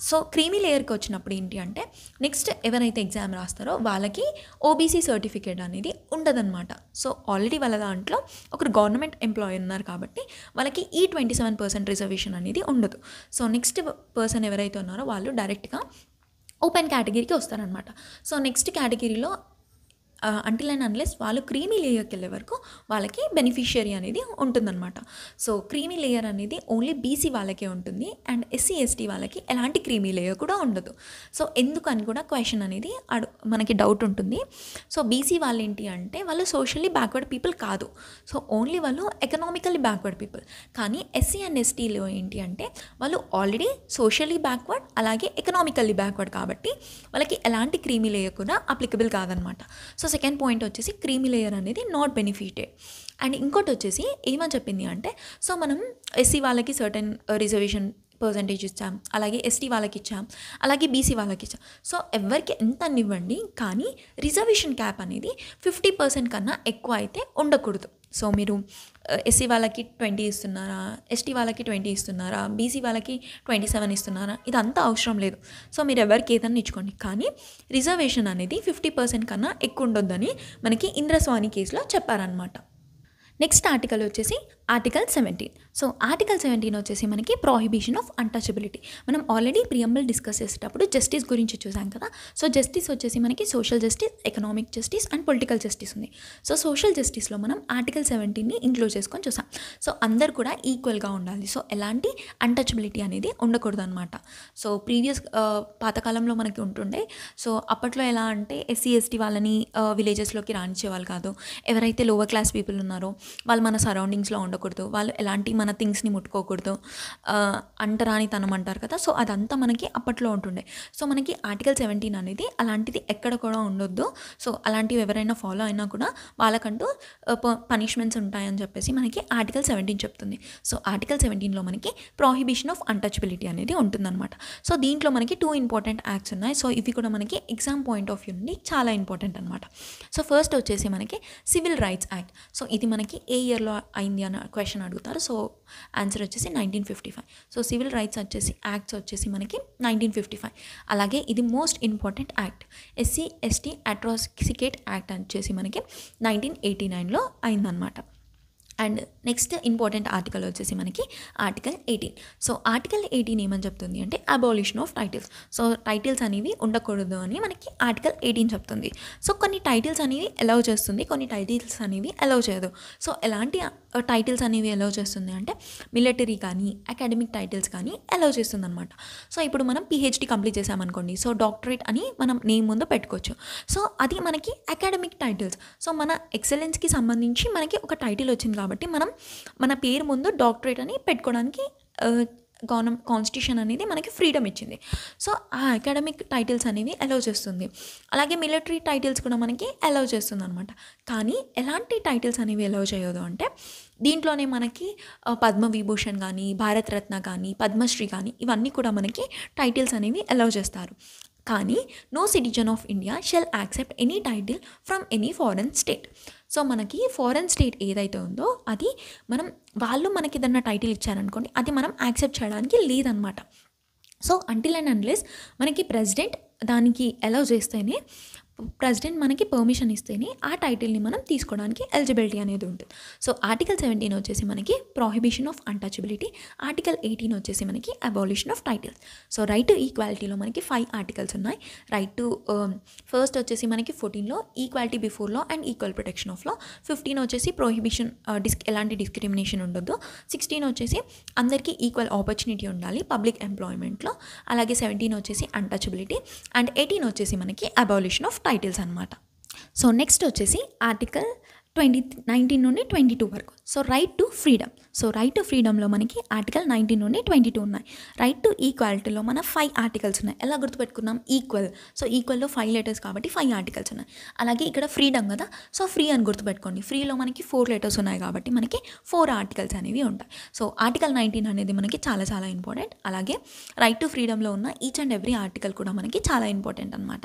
సో క్రీమీ లేయర్కి వచ్చినప్పుడు ఏంటి అంటే నెక్స్ట్ ఎవరైతే ఎగ్జామ్ రాస్తారో వాళ్ళకి ఓబీసీ సర్టిఫికేట్ అనేది ఉండదన్నమాట. సో ఆల్రెడీ వాళ్ళ దాంట్లో ఒకరు గవర్నమెంట్ ఎంప్లాయీ ఉన్నారు కాబట్టి వాళ్ళకి ఈ 27% రిజర్వేషన్ అనేది ఉండదు. సో నెక్స్ట్ పర్సన్ ఎవరైతే ఉన్నారో వాళ్ళు డైరెక్ట్గా ఓపెన్ కేటగిరీకి వస్తారనమాట. సో నెక్స్ట్ కేటగిరీలో అంటిల్ అండ్ అన్లెస్ వాళ్ళు క్రీమీ లేయర్కి వెళ్ళే వరకు వాళ్ళకి బెనిఫిషియరీ అనేది ఉంటుందన్నమాట. సో క్రీమీ లేయర్ అనేది ఓన్లీ బీసీ వాళ్ళకే ఉంటుంది అండ్ ఎస్సీ ఎస్టీ వాళ్ళకి ఎలాంటి క్రీమీ లేయర్ కూడా ఉండదు. సో ఎందుకని కూడా క్వశ్చన్ అనేది మనకి డౌట్ ఉంటుంది. సో బీసీ వాళ్ళు ఏంటి అంటే వాళ్ళు సోషల్లీ బ్యాక్వర్డ్ పీపుల్ కాదు. సో ఓన్లీ వాళ్ళు ఎకనామికల్లీ బ్యాక్వర్డ్ పీపుల్. కానీ ఎస్సీ అండ్ ఎస్టీలో ఏంటి అంటే వాళ్ళు ఆల్రెడీ సోషల్లీ బ్యాక్వర్డ్ అలాగే ఎకనామికల్లీ బ్యాక్వర్డ్ కాబట్టి వాళ్ళకి ఎలాంటి క్రీమీ లేయర్ కూడా అప్లికబుల్ కాదనమాట. సో సెకండ్ పాయింట్ వచ్చేసి క్రీమీ లేయర్ అనేది నాట్ బెనిఫిటెడ్. అండ్ ఇంకోటి వచ్చేసి ఏమని చెప్పింది అంటే సో మనం ఎస్సీ వాళ్ళకి సర్టెన్ రిజర్వేషన్ పర్సంటేజ్ ఇచ్చాం, అలాగే ఎస్టీ వాళ్ళకి ఇచ్చాం, అలాగే బీసీ వాళ్ళకి ఇచ్చాం. సో ఎవరికి ఎంత ఇవ్వండి కానీ రిజర్వేషన్ క్యాప్ అనేది 50% కన్నా ఎక్కువ అయితే ఉండకూడదు. సో మీరు ఎస్సీ వాళ్ళకి 20 ఇస్తున్నారా, ఎస్టీ వాళ్ళకి 20 ఇస్తున్నారా, బీసీ వాళ్ళకి 27 ఇస్తున్నారా, ఇదంతా అవసరం లేదు. సో మీరు ఎవరికి ఏదన్నా ఇచ్చుకోండి కానీ రిజర్వేషన్ అనేది 50% కన్నా ఎక్కువ ఉండొద్దని మనకి ఇంద్రస్వామి కేసులో చెప్పారనమాట. నెక్స్ట్ ఆర్టికల్ వచ్చేసి ఆర్టికల్ 17. సో ఆర్టికల్ 17 వచ్చేసి మనకి ప్రొహిబిషన్ ఆఫ్ అన్టచబిలిటీ. మనం ఆల్రెడీ ప్రియంబుల్ డిస్కస్ చేసేటప్పుడు జస్టిస్ గురించి చూసాం కదా. సో జస్టిస్ వచ్చేసి మనకి social justice, economic justice and political justice ఉంది. సో సోషల్ జస్టిస్లో మనం ఆర్టికల్ 17ని ఇంక్లూడ్ చేసుకొని చూసాం. సో అందరు కూడా ఈక్వల్గా ఉండాలి. సో ఎలాంటి అన్టచబిలిటీ అనేది ఉండకూడదు అనమాట. సో ప్రీవియస్ పాతకాలంలో మనకి ఉంటుండే. సో అప్పట్లో ఎలా అంటే ఎస్సీ ఎస్టీ వాళ్ళని విలేజెస్లోకి రానిచ్చేవాళ్ళు కాదు. ఎవరైతే లోవర్ క్లాస్ పీపుల్ ఉన్నారో వాళ్ళు మన సరౌండింగ్స్లో ఉండకూడదు, వాళ్ళు ఎలాంటి మన థింగ్స్ని ముట్టుకోకూడదు, అంటరానితనం అంటారు కదా. సో అదంతా మనకి అప్పట్లో ఉంటుండే. సో మనకి ఆర్టికల్ 17 అనేది అలాంటిది ఎక్కడ కూడా ఉండొద్దు. సో అలాంటివి ఎవరైనా ఫాలో అయినా కూడా వాళ్ళకంటూ పనిష్మెంట్స్ ఉంటాయని చెప్పేసి మనకి ఆర్టికల్ 17 చెప్తుంది. సో ఆర్టికల్ 17లో మనకి ప్రొహిబిషన్ ఆఫ్ అన్టచబిలిటీ అనేది ఉంటుందన్నమాట. సో దీంట్లో మనకి 2 ఇంపార్టెంట్ యాక్ట్స్ ఉన్నాయి. సో ఇవి కూడా మనకి ఎగ్జామ్ పాయింట్ ఆఫ్ వ్యూ నుండి చాలా ఇంపార్టెంట్ అనమాట. సో ఫస్ట్ వచ్చేసి మనకి సివిల్ రైట్స్ యాక్ట్. సో ఇది మనకి ఏ ఇయర్లో అయింది అన్న క్వశ్చన్ అడుగుతారు. సో ఆన్సర్ వచ్చేసి 1955. సో సివిల్ రైట్స్ వచ్చేసి యాక్ట్స్ వచ్చేసి మనకి 1955. అలాగే ఇది most important act. SC ST atrocities act వచ్చేసి మనకి 1989లో అయిందనమాట. అండ్ నెక్స్ట్ ఇంపార్టెంట్ ఆర్టికల్ వచ్చేసి మనకి ఆర్టికల్ 18. సో ఆర్టికల్ 18 ఏమని చెప్తుంది అంటే abolition of titles. So titles అనేవి ఉండకూడదు అని మనకి ఆర్టికల్ 18 చెప్తుంది. సో కొన్ని టైటిల్స్ అనేవి అలౌ చేస్తుంది, కొన్ని టైటిల్స్ అనేవి అలౌ చేయదు. సో ఎలాంటి టైటిల్స్ అనేవి అలౌ చేస్తుంది అంటే మిలిటరీ కానీ అకాడమిక్ టైటిల్స్ కానీ అలౌ చేస్తుంది అనమాట. సో ఇప్పుడు మనం పిహెచ్డి కంప్లీట్ చేసామనుకోండి, సో డాక్టరేట్ అని మనం నేమ్ ముందు పెట్టుకోవచ్చు. సో అది మనకి అకాడమిక్ టైటిల్స్. సో మన ఎక్సలెన్స్కి సంబంధించి మనకి ఒక టైటిల్ వచ్చింది కాబట్టి మనం మన పేరు ముందు డాక్టరేట్ అని పెట్టుకోవడానికి కాన్స్టిట్యూషన్ అనేది మనకి ఫ్రీడమ్ ఇచ్చింది. సో ఆ అకాడమిక్ టైటిల్స్ అనేవి అలౌ చేస్తుంది. అలాగే మిలిటరీ టైటిల్స్ కూడా మనకి అలౌ చేస్తుంది అనమాట. కానీ ఎలాంటి టైటిల్స్ అనేవి అలౌ చేయదు అంటే దీంట్లోనే మనకి పద్మవిభూషణ్ కానీ, భారతరత్న కానీ, పద్మశ్రీ కానీ ఇవన్నీ కూడా మనకి టైటిల్స్ అనేవి అలౌ చేస్తారు. కానీ no citizen of India shall accept any title from any foreign state. So మనకి ఫారెన్ స్టేట్ ఏదైతే ఉందో అది వాళ్ళు మనకి ఏదన్నా టైటిల్ ఇచ్చారనుకోండి అది మనం యాక్సెప్ట్ చేయడానికి లేదనమాట. సో అంటిల్ అండ్ అన్లెస్ మనకి ప్రెసిడెంట్ దానికి అలౌ చేస్తేనే, ప్రెసిడెంట్ మనకి పర్మిషన్ ఇస్తేనే ఆ టైటిల్ని మనం తీసుకోవడానికి ఎలిజిబిలిటీ అనేది ఉంటుంది. సో ఆర్టికల్ 17 వచ్చేసి మనకి ప్రొహిబిషన్ ఆఫ్ అన్టచబిలిటీ, ఆర్టికల్ 18 వచ్చేసి మనకి abolition of titles. So right to ఈక్వాలిటీలో మనకి 5 ఆర్టికల్స్ ఉన్నాయి. రైట్ టు ఫస్ట్ వచ్చేసి మనకి 14లో equality before law and equal protection of law, 15 వచ్చేసి ప్రొహిబిషన్ ఎలాంటి డిస్క్రిమినేషన్ ఉండొద్దు, 16 వచ్చేసి అందరికీ ఈక్వల్ ఆపర్చునిటీ ఉండాలి పబ్లిక్ ఎంప్లాయ్మెంట్లో, అలాగే 17 వచ్చేసి అన్టచబిలిటీ అండ్ 18 వచ్చేసి మనకి అబాలిషన్ ఆఫ్ టైటిల్స్ అనమాట. సో నెక్స్ట్ వచ్చేసి ఆర్టికల్ 19 నుండి 22 వరకు. So right to freedom. So right to ఫ్రీడమ్లో మనకి ఆర్టికల్ 19 నుండి 22 ఉన్నాయి. రైట్ టు ఈక్వాలిటీలో మన 5 ఆర్టికల్స్ ఉన్నాయి. ఎలా గుర్తుపెట్టుకున్నాం? ఈక్వల్. సో ఈక్వల్లో 5 లెటర్స్ కాబట్టి 5 ఆర్టికల్స్ ఉన్నాయి. అలాగే ఇక్కడ ఫ్రీడమ్ కదా, సో ఫ్రీ అని గుర్తుపెట్టుకోండి. ఫ్రీలో మనకి 4 లెటర్స్ ఉన్నాయి కాబట్టి మనకి 4 ఆర్టికల్స్ అనేవి ఉంటాయి. సో ఆర్టికల్ 19 అనేది మనకి చాలా చాలా ఇంపార్టెంట్. అలాగే రైట్ టు ఫ్రీడమ్లో ఉన్న ఈచ్ అండ్ ఎవ్రీ ఆర్టికల్ కూడా మనకి చాలా ఇంపార్టెంట్ అనమాట.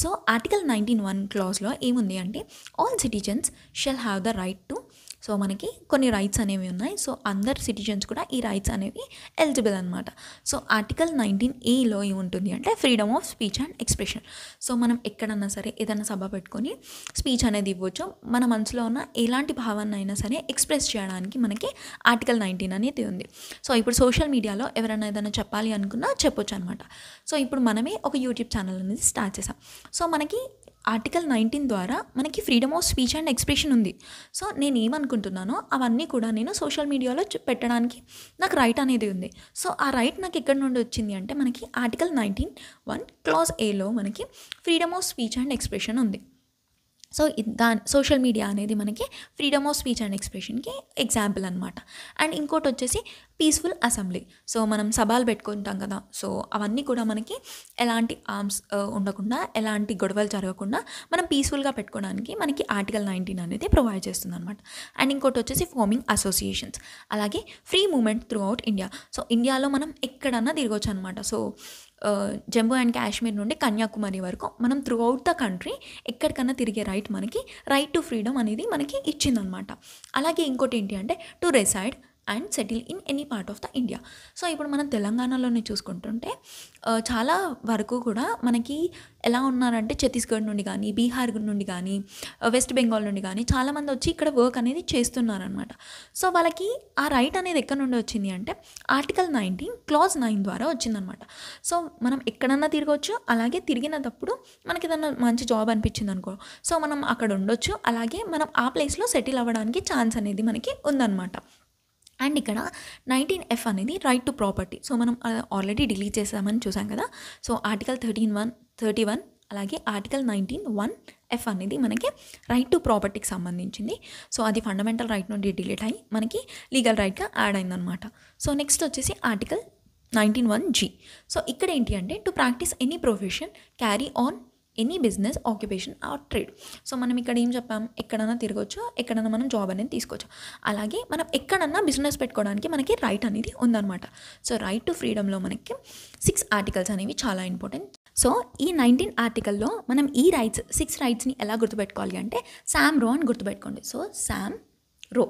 సో ఆర్టికల్ 19(1) క్లాజ్లో ఏముంది అంటే all citizens shall have the right to. So మనకి కొన్ని రైట్స్ అనేవి ఉన్నాయి. సో అందరు సిటిజన్స్ కూడా ఈ రైట్స్ అనేవి ఎలిజిబుల్ అనమాట. సో ఆర్టికల్ 19(a)లో ఏముంటుంది అంటే freedom of speech and expression. So మనం ఎక్కడన్నా సరే ఏదైనా సభ పెట్టుకొని స్పీచ్ అనేది ఇవ్వచ్చు. మన మనసులో ఉన్న ఎలాంటి భావాన్ని అయినా సరే ఎక్స్ప్రెస్ చేయడానికి మనకి ఆర్టికల్ 19 అనేది ఉంది. సో ఇప్పుడు సోషల్ మీడియాలో ఎవరైనా ఏదైనా చెప్పాలి అనుకున్నా చెప్పొచ్చు అనమాట. సో ఇప్పుడు మనమే ఒక యూట్యూబ్ ఛానల్ అనేది స్టార్ట్ చేసాం. సో మనకి ఆర్టికల్ 19 ద్వారా మనకి freedom of speech and expression ఉంది. సో నేను ఏమనుకుంటున్నానో అవన్నీ కూడా నేను సోషల్ మీడియాలో పెట్టడానికి నాకు రైట్ అనేది ఉంది. సో ఆ రైట్ నాకు ఎక్కడి నుండి వచ్చింది అంటే మనకి ఆర్టికల్ 19(1) క్లాజ్ A లో మనకి freedom of speech and expression ఉంది. సో సోషల్ మీడియా అనేది మనకి ఫ్రీడమ్ ఆఫ్ స్పీచ్ అండ్ ఎక్స్ప్రెషన్కి ఎగ్జాంపుల్ అనమాట. అండ్ ఇంకోటి వచ్చేసి పీస్ఫుల్ అసెంబ్లీ. సో మనం సభలు పెట్టుకుంటాం కదా, సో అవన్నీ కూడా మనకి ఎలాంటి ఆర్మ్స్ ఉండకుండా, ఎలాంటి గొడవలు జరగకుండా మనం పీస్ఫుల్గా పెట్టుకోవడానికి మనకి ఆర్టికల్ 19 అనేది ప్రొవైడ్ చేస్తుంది అనమాట. అండ్ ఇంకోటి వచ్చేసి ఫార్మింగ్ అసోసియేషన్స్. అలాగే free movement throughout India. So ఇండియాలో మనం ఎక్కడన్నా తిరగవచ్చు అనమాట. సో జమ్మూ అండ్ కాశ్మీర్ నుండి కన్యాకుమారి వరకు మనం త్రూ అవుట్ ద కంట్రీ ఎక్కడికన్నా తిరిగే రైట్ మనకి రైట్ టు ఫ్రీడమ్ అనేది మనకి ఇచ్చిందనమాట. అలాగే ఇంకోటి ఏంటి అంటే to reside and settle in any part of the India. So ఇప్పుడు మనం తెలంగాణలోనే చూసుకుంటుంటే చాలా వరకు కూడా మనకి ఎలా ఉన్నారంటే ఛత్తీస్గఢ్ నుండి కానీ, బీహార్ నుండి కానీ, వెస్ట్ బెంగాల్ నుండి కానీ చాలామంది వచ్చి ఇక్కడ వర్క్ అనేది చేస్తున్నారనమాట. సో వాళ్ళకి ఆ రైట్ అనేది ఎక్కడి నుండి వచ్చింది అంటే ఆర్టికల్ 19 క్లాజ్ 9 ద్వారా వచ్చిందనమాట. సో మనం ఎక్కడన్నా తిరగవచ్చు. అలాగే తిరిగినప్పుడు మనకి ఏదన్నా మంచి జాబ్ అనిపించింది అనుకో, సో మనం అక్కడ ఉండొచ్చు. అలాగే మనం ఆ ప్లేస్లో సెటిల్ అవ్వడానికి ఛాన్స్ అనేది మనకి ఉందన్నమాట. అండ్ ఇక్కడ 19(f) అనేది రైట్ టు ప్రాపర్టీ. సో మనం ఆల్రెడీ డిలీట్ చేసామని చూసాం కదా. సో ఆర్టికల్ 31 అలాగే ఆర్టికల్ 19(1)(f) అనేది మనకి రైట్ టు ప్రాపర్టీకి సంబంధించింది. సో అది ఫండమెంటల్ రైట్ నుండి డిలీట్ అయ్యి మనకి లీగల్ రైట్గా యాడ్ అయిందనమాట. సో నెక్స్ట్ వచ్చేసి ఆర్టికల్ 19(1)(g). సో ఇక్కడ ఏంటి అంటే to practice any profession, carry on any business, occupation are trade. So మనం ఇక్కడ ఏం చెప్పాం, ఎక్కడన్నా తిరగవచ్చు, ఎక్కడన్నా మనం జాబ్ అనేది తీసుకోవచ్చు. అలాగే మనం ఎక్కడన్నా బిజినెస్ పెట్టుకోవడానికి మనకి రైట్ అనేది ఉందన్నమాట. సో రైట్ టు ఫ్రీడమ్లో మనకి 6 ఆర్టికల్స్ అనేవి చాలా ఇంపార్టెంట్. సో ఈ 19 ఆర్టికల్లో మనం ఈ 6 రైట్స్ని ఎలా గుర్తుపెట్టుకోవాలి అంటే శామ్ రో అని గుర్తుపెట్టుకోండి. సో శామ్ రో.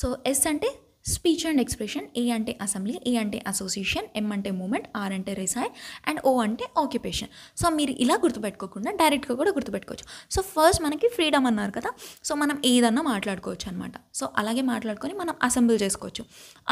సో ఎస్ అంటే స్పీచ్ అండ్ ఎక్స్ప్రెషన్, ఏ అంటే అసెంబ్లీ, ఏ అంటే అసోసియేషన్, ఎం అంటే మూమెంట్, ఆర్ అంటే రిసైడ్ అండ్ ఓ అంటే ఆక్యుపేషన్. సో మీరు ఇలా గుర్తుపెట్టుకోకుండా డైరెక్ట్గా కూడా గుర్తుపెట్టుకోవచ్చు. సో ఫస్ట్ మనకి ఫ్రీడమ్ అన్నారు కదా, సో మనం ఏదన్నా మాట్లాడుకోవచ్చు అనమాట. సో అలాగే మాట్లాడుకొని మనం అసెంబ్లీ చేసుకోవచ్చు,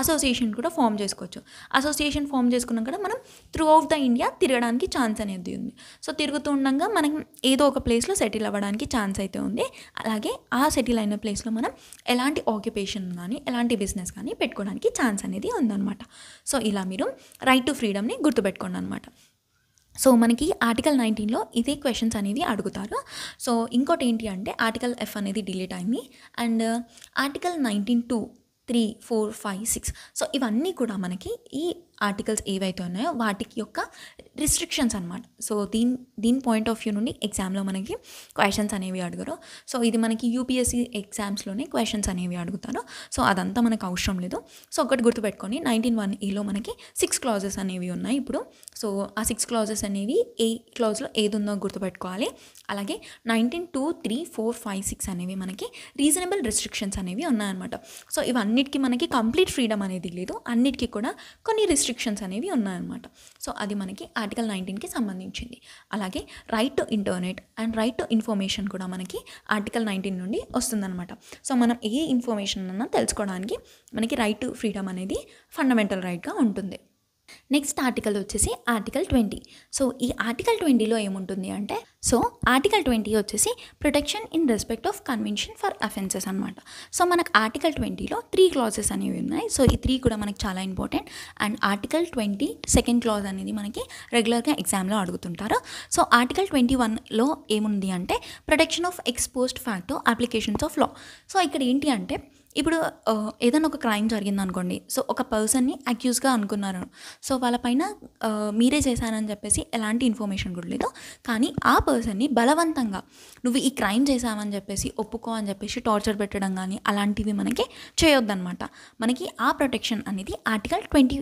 అసోసియేషన్ కూడా ఫామ్ చేసుకోవచ్చు. అసోసియేషన్ ఫామ్ చేసుకున్నాం కదా మనం త్రూ అవుట్ ద ఇండియా తిరగడానికి ఛాన్స్ అనేది ఉంది. సో తిరుగుతూ ఉండగా మనం ఏదో ఒక ప్లేస్లో సెటిల్ అవ్వడానికి ఛాన్స్ అయితే ఉంది. అలాగే ఆ సెటిల్ అయిన ప్లేస్లో మనం ఎలాంటి ఆక్యుపేషన్ కానీ ఎలాంటి బిజినెస్ కానీ పెట్టుకోవడానికి ఛాన్స్ అనేది ఉందన్నమాట. సో ఇలా మీరు రైట్ టు ఫ్రీడమ్ని గుర్తుపెట్టుకోండి అనమాట. సో మనకి ఆర్టికల్ 19లో ఇదే క్వశ్చన్స్ అనేది అడుగుతారు. సో ఇంకోటి ఏంటి అంటే ఆర్టికల్ F అనేది డిలీట్ అయింది. అండ్ ఆర్టికల్ 19(2), 3, 4, 5, 6 సో ఇవన్నీ కూడా మనకి ఈ ఆర్టికల్స్ ఏవైతే ఉన్నాయో వాటికి యొక్క రిస్ట్రిక్షన్స్ అనమాట. సో దీని పాయింట్ ఆఫ్ వ్యూ నుండి ఎగ్జామ్లో మనకి క్వశ్చన్స్ అనేవి అడుగురు. సో ఇది మనకి యూపీఎస్సీ ఎగ్జామ్స్లోనే క్వశ్చన్స్ అనేవి అడుగుతారు. సో అదంతా మనకు అవసరం లేదు. సో ఒకటి గుర్తుపెట్టుకొని 19(1)(a)లో మనకి 6 క్లాజెస్ అనేవి ఉన్నాయి ఇప్పుడు. సో ఆ 6 క్లాజెస్ అనేవి ఏ క్లాజ్లో ఏది ఉందో గుర్తుపెట్టుకోవాలి. అలాగే 19(2), 3, 4, 5, 6 అనేవి మనకి రీజనబుల్ రిస్ట్రిక్షన్స్ అనేవి ఉన్నాయన్నమాట. సో ఇవన్నిటికీ మనకి కంప్లీట్ ఫ్రీడమ్ అనేది లేదు, అన్నిటికీ కూడా కొన్ని రిస్ట్రిక్షన్స్ అనేవి ఉన్నాయన్నమాట. సో అది మనకి ఆర్టికల్ 19కి సంబంధించింది. అలాగే right to internet and right to information కూడా మనకి ఆర్టికల్ 19 నుండి వస్తుందన్నమాట. సో మనం ఏ ఇన్ఫర్మేషన్ అన్నా తెలుసుకోవడానికి మనకి రైట్ టు ఫ్రీడమ్ అనేది ఫండమెంటల్ రైట్గా ఉంటుంది. నెక్స్ట్ ఆర్టికల్ వచ్చేసి ఆర్టికల్ 20. సో ఈ ఆర్టికల్ 20లో ఏముంటుంది అంటే సో ఆర్టికల్ 20 వచ్చేసి protection in respect of convention for offences అనమాట. సో మనకు ఆర్టికల్ 20లో 3 క్లాజెస్ అనేవి ఉన్నాయి. సో ఈ 3 కూడా మనకి చాలా important. And article 20 second clause అనేది మనకి రెగ్యులర్గా ఎగ్జామ్లో అడుగుతుంటారు. సో ఆర్టికల్ 21లో ఏముంది అంటే protection of X post facto applications of law. So ఇక్కడ ఏంటి అంటే ఇప్పుడు ఏదైనా ఒక క్రైమ్ జరిగిందనుకోండి. సో, ఒక పర్సన్‌ని అక్యూజ్‌గా అనుకున్నారు. సో, వాళ్ళ పైన మీరే చేశారని చెప్పేసి ఎలాంటి ఇన్ఫర్మేషన్ కూడా లేదు. కానీ ఆ పర్సన్‌ని బలవంతంగా నువ్వు ఈ క్రైమ్ చేశావని చెప్పేసి ఒప్పుకో అని చెప్పేసి టార్చర్ పెట్టడం గానీ అలాంటివి మనకి చేయొద్దనమాట. మనకి ఆ ప్రొటెక్షన్ అనేది ఆర్టికల్ 20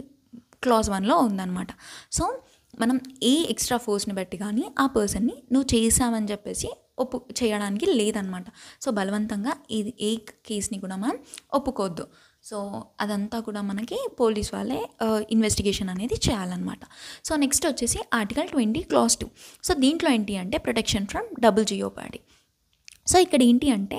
క్లాజ్ 1లో ఉందనమాట. సో, మనం ఏ ఎక్స్ట్రా ఫోర్స్‌ని బట్టి కానీ ఆ పర్సన్‌ని నువ్వు చేశావని చెప్పేసి చేయడానికి లేదనమాట. సో, బలవంతంగా ఇది ఏ కేస్‌ని కూడా మనం ఒప్పుకోవద్దు. సో, అదంతా కూడా మనకి పోలీస్ వాళ్ళే ఇన్వెస్టిగేషన్ అనేది చేయాలన్నమాట. సో, నెక్స్ట్ వచ్చేసి ఆర్టికల్ 20 క్లాజ్ 2. సో, దీంట్లో ఏంటి అంటే ప్రొటెక్షన్ ఫ్రమ్ డబుల్ జియోపాడీ. సో, ఇక్కడ ఏంటి అంటే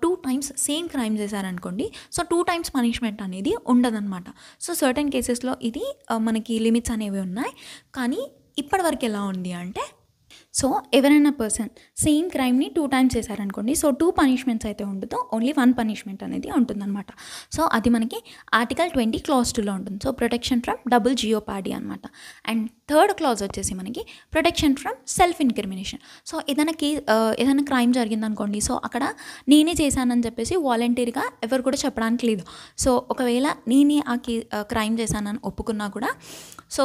2 టైమ్స్ సేమ్ క్రైమ్ చేశారనుకోండి. సో, 2 టైమ్స్ పనిష్మెంట్ అనేది ఉండదన్నమాట. సో, సర్టెన్ కేసెస్లో ఇది మనకి లిమిట్స్ అనేవి ఉన్నాయి. కానీ ఇప్పటివరకు ఎలా ఉంది అంటే, సో, ఎవరైనా పర్సన్ సేమ్ క్రైమ్‌ని 2 టైమ్స్ చేశారనుకోండి. సో, 2 పనిష్మెంట్స్ అయితే ఉండదు. ఓన్లీ 1 పనిష్మెంట్ అనేది ఉంటుందన్నమాట. సో, అది మనకి ఆర్టికల్ 20 క్లాజ్ 2లో ఉంటుంది. సో, ప్రొటెక్షన్ ఫ్రమ్ డబుల్ జియోపాడీ అనమాట. అండ్ థర్డ్ క్లాజ్ వచ్చేసి మనకి protection from self incrimination. So, ఏదైనా క్రైమ్ జరిగిందనుకోండి. సో, అక్కడ నేనే చేశానని చెప్పేసి వాలంటీర్‌గా ఎవరు కూడా చెప్పడానికి లేదు. సో, ఒకవేళ నేనే క్రైమ్ చేశానని ఒప్పుకున్నా కూడా సో,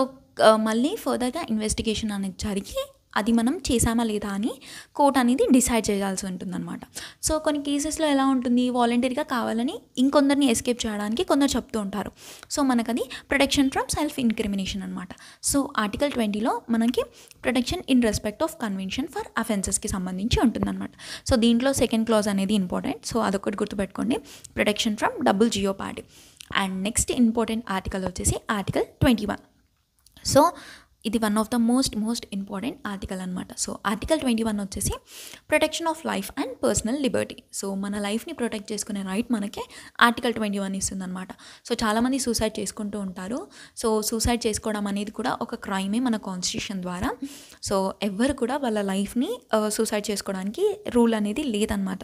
మళ్ళీ ఫర్దర్‌గా ఇన్వెస్టిగేషన్ అనేది జరిగి అది మనం చేసామా లేదా అని కోర్ట్ అనేది డిసైడ్ చేయాల్సి ఉంటుందన్నమాట. సో, కొన్ని కేసెస్లో ఎలా ఉంటుంది, వాలంటీర్గా కావాలని ఇంకొందరిని ఎస్కేప్ చేయడానికి కొందరు చెప్తూ ఉంటారు. సో, మనకది ప్రొటెక్షన్ ఫ్రమ్ సెల్ఫ్ ఇన్క్రిమినేషన్ అనమాట. సో, ఆర్టికల్ 20లో మనకి protection in respect of convention for అఫెన్సెస్కి సంబంధించి ఉంటుందన్నమాట. సో, దీంట్లో సెకండ్ క్లాజ్ అనేది ఇంపార్టెంట్. సో, అదొకటి గుర్తుపెట్టుకోండి, protection from double jeopardy. And next important article వచ్చేసి ఆర్టికల్ 21. సో, ఇది one of the most important article అనమాట. సో, ఆర్టికల్ 21 వచ్చేసి protection of life and personal liberty. So, మన లైఫ్ని ప్రొటెక్ట్ చేసుకునే రైట్ మనకి ఆర్టికల్ 21 ఇస్తుందన్నమాట. సో, చాలామంది సూసైడ్ చేసుకుంటూ ఉంటారు. సో, సూసైడ్ చేసుకోవడం అనేది కూడా ఒక క్రైమే మన కాన్స్టిట్యూషన్ ద్వారా. సో, ఎవ్వరు కూడా వాళ్ళ లైఫ్ని సూసైడ్ చేసుకోవడానికి రూల్ అనేది లేదనమాట.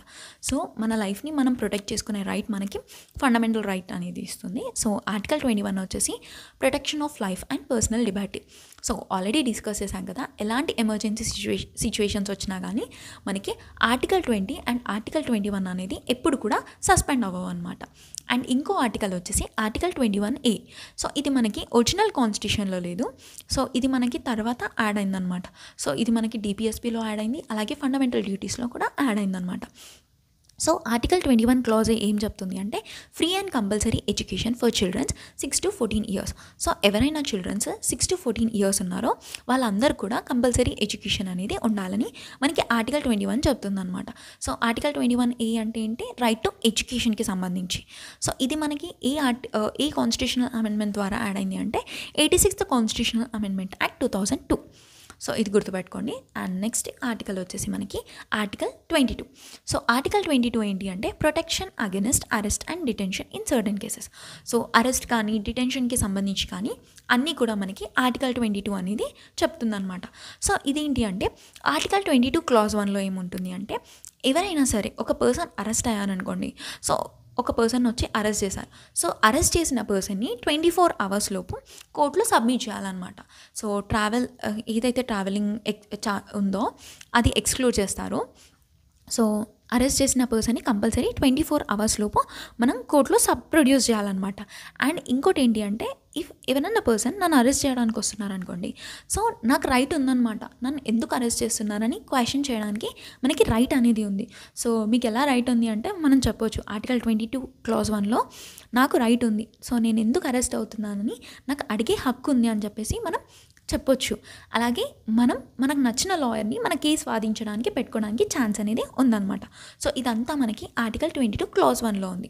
సో, మన లైఫ్ని మనం ప్రొటెక్ట్ చేసుకునే రైట్ మనకి ఫండమెంటల్ రైట్ అనేది ఇస్తుంది. సో, ఆర్టికల్ 21 వచ్చేసి protection of life and personal liberty. So, already discuss చేశాం కదా, ఎలాంటి ఎమర్జెన్సీ సిచ్యువేషన్స్ వచ్చినా కానీ మనకి ఆర్టికల్ 20 అండ్ ఆర్టికల్ 21 అనేది ఎప్పుడు కూడా సస్పెండ్ అవ్వవు అనమాట. అండ్ ఇంకో ఆర్టికల్ వచ్చేసి ఆర్టికల్ 21A. సో, ఇది మనకి ఒరిజినల్ కాన్స్టిట్యూషన్లో లేదు. సో, ఇది మనకి తర్వాత యాడ్ అయిందనమాట. సో, ఇది మనకి DPSPలో యాడ్ అయింది, అలాగే ఫండమెంటల్ డ్యూటీస్లో కూడా యాడ్ అయిందనమాట. సో, ఆర్టికల్ 21 క్లాజ్ ఏం చెప్తుంది అంటే free and compulsory education for childrens 6 to 14 years. So, ఎవరైనా చిల్డ్రన్స్ 6 to 14 ఇయర్స్ ఉన్నారో వాళ్ళందరూ కూడా కంపల్సరీ ఎడ్యుకేషన్ అనేది ఉండాలని మనకి ఆర్టికల్ 21 చెప్తుందన్నమాట. సో, ఆర్టికల్ 21A అంటే ఏంటి, రైట్ టు ఎడ్యుకేషన్కి సంబంధించి. సో, ఇది మనకి ఏ కాన్స్టిట్యూషనల్ అమెండ్మెంట్ ద్వారా యాడ్ అయింది అంటే 86th constitutional amendment act 2002. So, ఇది గుర్తుపెట్టుకోండి. అండ్ నెక్స్ట్ ఆర్టికల్ వచ్చేసి మనకి ఆర్టికల్ 22. సో, ఆర్టికల్ 22 ఏంటి అంటే protection against arrest and detention in certain cases. So, arrest కానీ డిటెన్షన్కి సంబంధించి కానీ అన్నీ కూడా మనకి ఆర్టికల్ 22 అనేది చెప్తుందన్నమాట. సో, ఇదేంటి అంటే ఆర్టికల్ 22 క్లాజ్ 1లో ఏముంటుంది అంటే ఎవరైనా సరే ఒక పర్సన్ అరెస్ట్ అయ్యారనుకోండి. సో, ఒక పర్సన్ వచ్చి అరెస్ట్ చేశారు. సో, అరెస్ట్ చేసిన పర్సన్ని 24 hours లోపు కోర్టులో సబ్మిట్ చేయాలన్నమాట. సో, ఏదైతే ట్రావెలింగ్ ఉందో అది ఎక్స్క్లూడ్ చేస్తారో. సో, అరెస్ట్ చేసిన పర్సన్ని కంపల్సరీ 24 hours లోపు మనం కోర్టులో ప్రొడ్యూస్ చేయాలన్నమాట. అండ్ ఇంకోటి ఏంటి అంటే ఎవరైనా పర్సన్ నన్ను అరెస్ట్ చేయడానికి వస్తున్నారనుకోండి. సో, నాకు రైట్ ఉందన్నమాట, నన్ను ఎందుకు అరెస్ట్ చేస్తున్నారని క్వశ్చన్ చేయడానికి మనకి రైట్ అనేది ఉంది. సో, మీకు ఎలా రైట్ ఉంది అంటే మనం చెప్పొచ్చు ఆర్టికల్ 22 క్లాజ్ 1లో నాకు రైట్ ఉంది. సో, నేను ఎందుకు అరెస్ట్ అవుతున్నానని నాకు అడిగే హక్కు ఉంది అని చెప్పేసి మనం చెప్పొచ్చు. అలాగే మనకు నచ్చిన లాయర్ని మన కేసు వాదించడానికి పెట్టుకోవడానికి ఛాన్స్ అనేది ఉందన్నమాట. సో, ఇదంతా మనకి ఆర్టికల్ 22 క్లాజ్ 1లో ఉంది.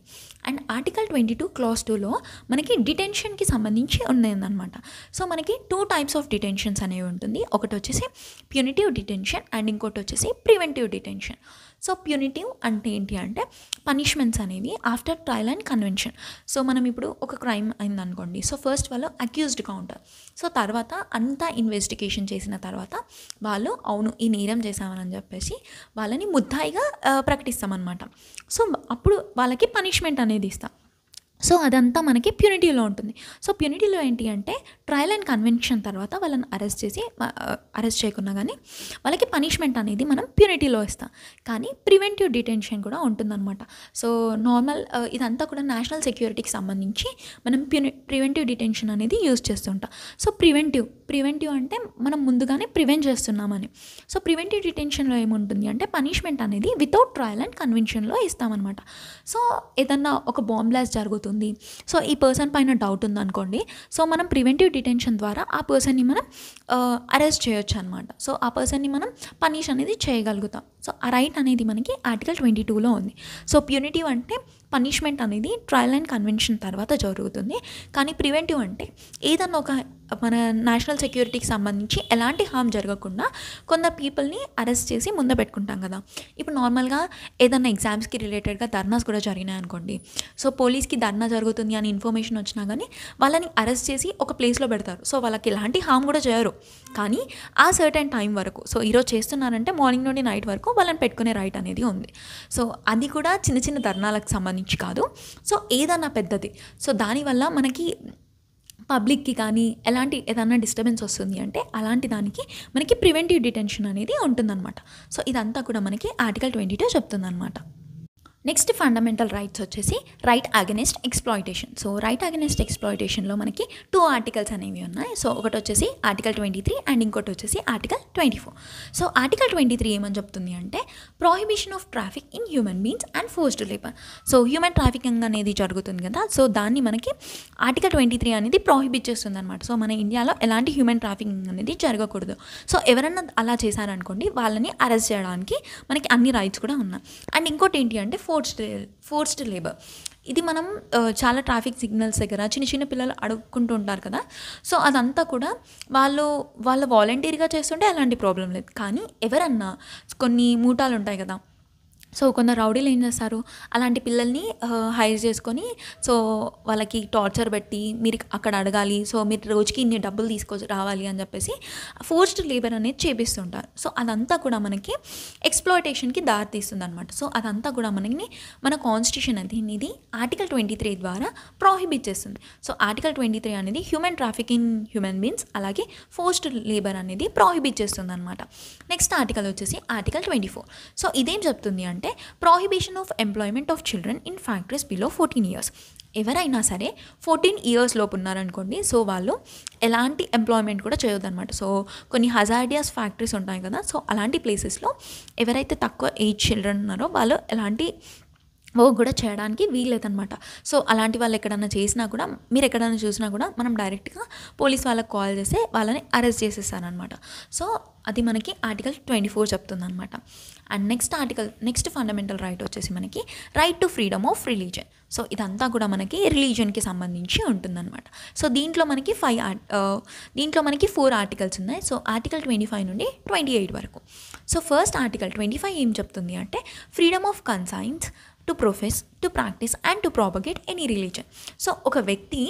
అండ్ ఆర్టికల్ 22 క్లాజ్ 2లో మనకి డిటెన్షన్కి సంబంధించి ఉన్నాయన్నమాట. సో, మనకి 2 types ఆఫ్ డిటెన్షన్స్ అనేవి ఉంటుంది. ఒకటి వచ్చేసి ప్యూనిటివ్ డిటెన్షన్ అండ్ ఇంకోటి వచ్చేసి ప్రివెంటివ్ డిటెన్షన్. సో, ప్యూనిటివ్ అంటే ఏంటి అంటే పనిష్మెంట్స్ అనేవి after trial and convention. So, మనం ఇప్పుడు ఒక క్రైమ్ అయిందనుకోండి. సో, ఫస్ట్ వాళ్ళు అక్యూజ్డ్గా ఉంటారు. సో, తర్వాత అంతా ఇన్వెస్టిగేషన్ చేసిన తర్వాత వాళ్ళు అవును ఈ నేరం చేశామని చెప్పేసి వాళ్ళని ముద్దాయిగా ప్రకటిస్తామన్నమాట. సో, అప్పుడు వాళ్ళకి పనిష్మెంట్ అనేది ఇస్తాం. సో అదంతా మనకి ప్యూనిటీలో ఉంటుంది. సో ప్యూనిటీలో ఏంటి అంటే ట్రయల్ అండ్ కన్విక్షన్ తర్వాత వాళ్ళని అరెస్ట్ చేయకున్నా కానీ వాళ్ళకి పనిష్మెంట్ అనేది మనం ప్యూనిటీలో ఇస్తాం. కానీ ప్రివెంటివ్ డిటెన్షన్ కూడా ఉంటుందన్నమాట. సో నార్మల్ ఇదంతా కూడా నేషనల్ సెక్యూరిటీకి సంబంధించి మనం ప్రివెంటివ్ డిటెన్షన్ అనేది యూజ్ చేస్తుంటాం. సో ప్రివెంటివ్ అంటే మనం ముందుగానే ప్రివెంట్ చేస్తున్నామని. సో ప్రివెంటివ్ డిటెన్షన్లో ఏముంటుంది అంటే పనిష్మెంట్ అనేది వితౌట్ ట్రయల్ అండ్ కన్విక్షన్లో ఇస్తామన్నమాట. సో ఏదన్నా ఒక బాంబ్ బ్లాస్ట్ జరుగుతుంది, సో ఈ పర్సన్ పైన డౌట్ ఉందనుకోండి, సో మనం ప్రివెంటివ్ డిటెన్షన్ ద్వారా ఆ పర్సన్ని మనం అరెస్ట్ చేయొచ్చు అనమాట. సో ఆ పర్సన్ని మనం పనిష్ అనేది చేయగలుగుతాం. సో ఆ రైట్ అనేది మనకి ఆర్టికల్ 22లో ఉంది. సో ప్యూనిటివ్ అంటే పనిష్మెంట్ అనేది ట్రయల్ అండ్ కన్విక్షన్ తర్వాత జరుగుతుంది. కానీ ప్రివెంటివ్ అంటే ఏదన్నా ఒక మన నేషనల్ సెక్యూరిటీకి సంబంధించి ఎలాంటి హామ్ జరగకుండా కొందరు పీపుల్ని అరెస్ట్ చేసి ముందు పెట్టుకుంటాం కదా. ఇప్పుడు నార్మల్గా ఏదన్నా ఎగ్జామ్స్కి రిలేటెడ్గా ధర్నాస్ కూడా జరిగినాయి అనుకోండి. సో పోలీస్కి ధర్నా జరుగుతుంది అని ఇన్ఫర్మేషన్ వచ్చినా కానీ వాళ్ళని అరెస్ట్ చేసి ఒక ప్లేస్లో పెడతారు. సో వాళ్ళకి ఎలాంటి హామ్ కూడా చేయరు. కానీ ఆ సర్టెన్ టైం వరకు, సో ఈరోజు చేస్తున్నారంటే మార్నింగ్ నుండి నైట్ వరకు వాళ్ళని పెట్టుకునే రైట్ అనేది ఉంది. సో అది కూడా చిన్న చిన్న ధర్నాలకు సంబంధించి కాదు, సో ఏదన్నా పెద్దది. సో దానివల్ల మనకి పబ్లిక్కి కానీ ఏదన్నా డిస్టర్బెన్స్ వస్తుంది అంటే అలాంటి దానికి మనకి ప్రివెంటివ్ డిటెన్షన్ అనేది ఉంటుందన్నమాట. సో ఇదంతా కూడా మనకి ఆర్టికల్ 22 చెప్తుందన్నమాట. నెక్స్ట్ ఫండమెంటల్ రైట్స్ వచ్చేసి right against exploitation. So right against ఎక్స్ప్లాయిటేషన్లో మనకి 2 ఆర్టికల్స్ అనేవి ఉన్నాయి. సో ఒకటి వచ్చేసి ఆర్టికల్ 23 అండ్ ఇంకోటి వచ్చేసి ఆర్టికల్ 24. సో ఆర్టికల్ 23 ఏమని చెప్తుంది అంటే prohibition of traffic in human beings and forced labour. So human trafficking అనేది జరుగుతుంది కదా, సో దాన్ని మనకి ఆర్టికల్ 23 అనేది ప్రొహిబిట్ చేస్తుంది అనమాట. సో మన ఇండియాలో ఎలాంటి హ్యూమన్ ట్రాఫికింగ్ అనేది జరగకూడదు. సో ఎవరన్నా అలా చేశారనుకోండి వాళ్ళని అరెస్ట్ చేయడానికి మనకి అన్ని రైట్స్ కూడా ఉన్నాయి. అండ్ ఇంకోటి ఏంటి అంటే ఫోర్స్డ్ లేబర్. ఇది మనం చాలా ట్రాఫిక్ సిగ్నల్స్ దగ్గర చిన్న చిన్న పిల్లలు అడుక్కుంటూ ఉంటారు కదా, సో అదంతా కూడా వాళ్ళు వాలంటీర్గా చేస్తుంటే అలాంటి ప్రాబ్లం లేదు. కానీ ఎవరన్నా కొన్ని మూటాలు ఉంటాయి కదా, సో కొందరు రౌడీలు ఏం చేస్తారు, అలాంటి పిల్లల్ని హైర్ చేసుకొని సో వాళ్ళకి టార్చర్ పెట్టి మీరు అక్కడ అడగాలి, సో మీరు రోజుకి ఇన్ని డబ్బులు తీసుకొని రావాలి అని చెప్పేసి ఫోర్స్డ్ లేబర్ అనేది చేపిస్తుంటారు. సో అదంతా కూడా మనకి ఎక్స్ప్లాయిటేషన్కి దారితీస్తుంది అనమాట. సో అదంతా కూడా మన కాన్స్టిట్యూషన్ అనేది ఆర్టికల్ 23 ద్వారా ప్రొహిబిట్ చేస్తుంది. సో ఆర్టికల్ 23 అనేది human traffic in human beings అలాగే ఫోర్స్డ్ లేబర్ అనేది ప్రొహిబిట్ చేస్తుంది అనమాట. నెక్స్ట్ ఆర్టికల్ వచ్చేసి ఆర్టికల్ 24. సో ఇదేం చెప్తుంది అంటే prohibition of employment of children in factories below 14 years. ఎవరైనా సరే 14 years లోపు ఉన్నారనుకోండి, సో వాళ్ళు ఎలాంటి ఎంప్లాయ్మెంట్ కూడా చేయొద్దు అనమాట. సో కొన్ని హజార్డియస్ ఫ్యాక్టరీస్ ఉంటాయి కదా, సో అలాంటి ప్లేసెస్లో ఎవరైతే తక్కువ ఏజ్ చిల్డ్రన్ ఉన్నారో వాళ్ళు ఎలాంటి వర్క్ కూడా చేయడానికి వీల్లేదనమాట. సో అలాంటి వాళ్ళు ఎక్కడన్నా చేసినా కూడా, మీరు ఎక్కడైనా చూసినా కూడా మనం డైరెక్ట్గా పోలీస్ వాళ్ళకి కాల్ చేస్తే వాళ్ళని అరెస్ట్ చేసేస్తారనమాట. సో అది మనకి ఆర్టికల్ 24 చెప్తుందనమాట. అండ్ నెక్స్ట్ ఫండమెంటల్ రైట్ వచ్చేసి మనకి right to freedom of religion. So ఇదంతా కూడా మనకి రిలీజన్కి సంబంధించి ఉంటుందన్నమాట. సో దీంట్లో మనకి 4 ఆర్టికల్స్ ఉన్నాయి. సో ఆర్టికల్ 25 నుండి 28 వరకు. సో ఫస్ట్ ఆర్టికల్ 25 ఏం చెప్తుంది అంటే freedom of conscience to profess, to practice and to propagate any religion. So ఒక వ్యక్తి,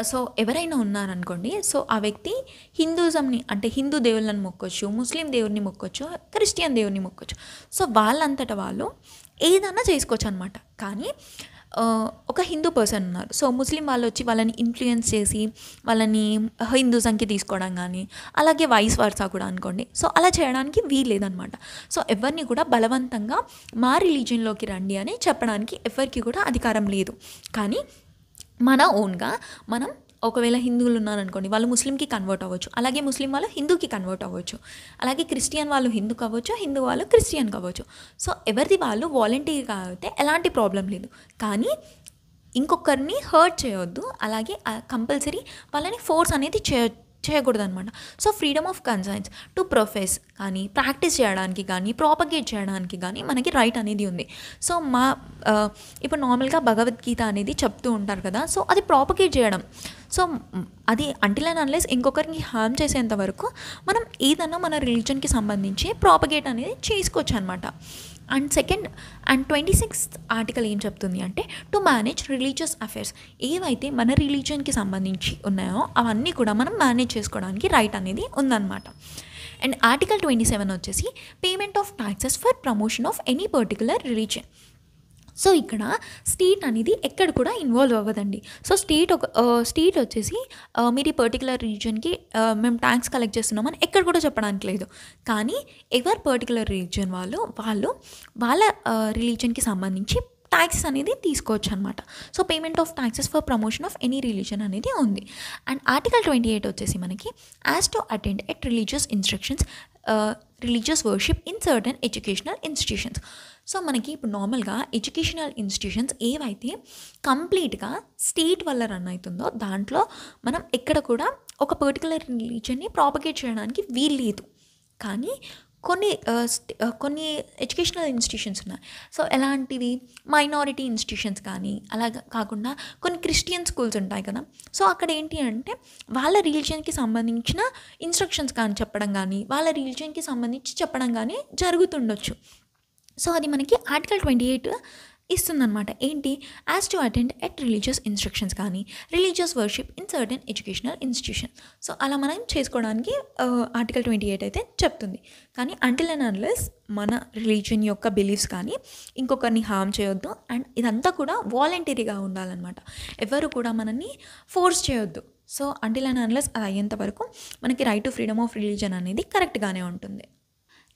సో ఎవరైనా ఉన్నారనుకోండి, సో ఆ వ్యక్తి హిందూజంని అంటే హిందూ దేవుళ్ళని మొక్కొచ్చు, ముస్లిం దేవుడిని మొక్కొచ్చు, క్రిస్టియన్ దేవుడిని మొక్కొచ్చు. సో వాళ్ళంతటా వాళ్ళు ఏదన్నా చేసుకోవచ్చు అనమాట. కానీ ఒక హిందూ పర్సన్ ఉన్నారు, సో ముస్లిం వాళ్ళు వచ్చి వాళ్ళని ఇన్ఫ్లుయెన్స్ చేసి వాళ్ళని హిందూజంకి తీసుకోవడం కానీ, అలాగే వైస్ వర్సా కూడా అనుకోండి, సో అలా చేయడానికి వీల్లేదనమాట. సో ఎవరిని కూడా బలవంతంగా మా రిలీజియన్లోకి రండి అని చెప్పడానికి ఎవరికి కూడా అధికారం లేదు. కానీ మన ఓన్గా మనం ఒకవేళ హిందువులు ఉన్నారనుకోండి, వాళ్ళు ముస్లింకి కన్వర్ట్ అవ్వచ్చు, అలాగే ముస్లిం వాళ్ళు హిందూకి కన్వర్ట్ అవ్వచ్చు, అలాగే క్రిస్టియన్ వాళ్ళు హిందూ కావచ్చు, హిందూ వాళ్ళు క్రిస్టియన్ కావచ్చు. సో ఎవరిది వాళ్ళు వాలంటీర్గా అయితే ఎలాంటి ప్రాబ్లం లేదు. కానీ ఇంకొకరిని హర్ట్ చేయొద్దు, అలాగే కంపల్సరీ వాళ్ళని ఫోర్స్ అనేది చేయకూడదు అనమాట. So freedom of conscience to profess కానీ, ప్రాక్టీస్ చేయడానికి కానీ, ప్రాపగేట్ చేయడానికి కానీ మనకి రైట్ అనేది ఉంది. సో ఇప్పుడు నార్మల్గా భగవద్గీత అనేది చెప్తూ ఉంటారు కదా, సో అది ప్రాపగేట్ చేయడం, సో అది అంటిల్ అండ్ అన్లెస్ ఇంకొకరికి హార్మ్ చేసేంత వరకు మనం ఏదన్నా మన రిలీజన్కి సంబంధించి ప్రాపగేట్ అనేది చేసుకోవచ్చు అనమాట. అండ్ 26th ఆర్టికల్ ఏం చెప్తుంది అంటే టు మేనేజ్ రిలీజియస్ అఫైర్స్. ఏవైతే మన రిలీజియన్కి సంబంధించి ఉన్నాయో అవన్నీ కూడా మనం మేనేజ్ చేసుకోవడానికి రైట్ అనేది ఉందన్నమాట. అండ్ ఆర్టికల్ 27 వచ్చేసి payment of taxes for promotion of any particular religion. So ఇక్కడ స్టేట్ అనేది ఎక్కడ కూడా ఇన్వాల్వ్ అవ్వదండి. సో స్టేట్ వచ్చేసి మీరు ఈ పర్టికులర్ రీజియన్కి మేము ట్యాక్స్ కలెక్ట్ చేస్తున్నామని ఎక్కడ కూడా చెప్పడానికి లేదు. కానీ ఎవరు పర్టికులర్ రీజియన్ వాళ్ళు వాళ్ళ రిలీజన్కి సంబంధించి ట్యాక్సెస్ అనేది తీసుకోవచ్చు అనమాట. So payment of taxes for promotion of any religion అనేది ఉంది. అండ్ ఆర్టికల్ 28 వచ్చేసి మనకి as to attend at religious instructions religious worship in certain educational institutions. So మనకి ఇప్పుడు నార్మల్గా ఎడ్యుకేషనల్ ఇన్స్టిట్యూషన్స్ ఏవైతే కంప్లీట్గా స్టేట్ వల్ల రన్ అవుతుందో దాంట్లో మనం ఎక్కడ కూడా ఒక పర్టికులర్ రిలీజన్ని ప్రాపగేట్ చేయడానికి వీల్లేదు. కానీ కొన్ని ఎడ్యుకేషనల్ ఇన్స్టిట్యూషన్స్ ఉన్నాయి. సో ఎలాంటివి మైనారిటీ ఇన్స్టిట్యూషన్స్ కానీ అలా కాకుండా కొన్ని క్రిస్టియన్ స్కూల్స్ ఉంటాయి కదా. సో అక్కడ ఏంటి అంటే వాళ్ళ రిలీజియన్కి సంబంధించిన ఇన్స్ట్రక్షన్స్ కానీ చెప్పడం కానీ వాళ్ళ రిలీజియన్కి సంబంధించి చెప్పడం కానీ జరుగుతుండొచ్చు. సో అది మనకి ఆర్టికల్ 28 ఇస్తుందన్నమాట. ఏంటి, as to attend at religious instructions కానీ religious worship in certain educational institution. So అలా మనం చేసుకోవడానికి ఆర్టికల్ 28 అయితే చెప్తుంది. కానీ అంటిల్ అండ్ అన్లెస్ మన రిలీజియన్ యొక్క బిలీఫ్స్ కానీ ఇంకొకరిని హార్మ్ చేయొద్దు. అండ్ ఇదంతా కూడా వాలంటరీగా ఉండాలన్నమాట. ఎవరు కూడా మనల్ని ఫోర్స్ చేయొద్దు. సో అంటిల్ అండ్ అన్లెస్ అది అయ్యేంత వరకు మనకి right to freedom of religion అనేది కరెక్ట్గానే ఉంటుంది.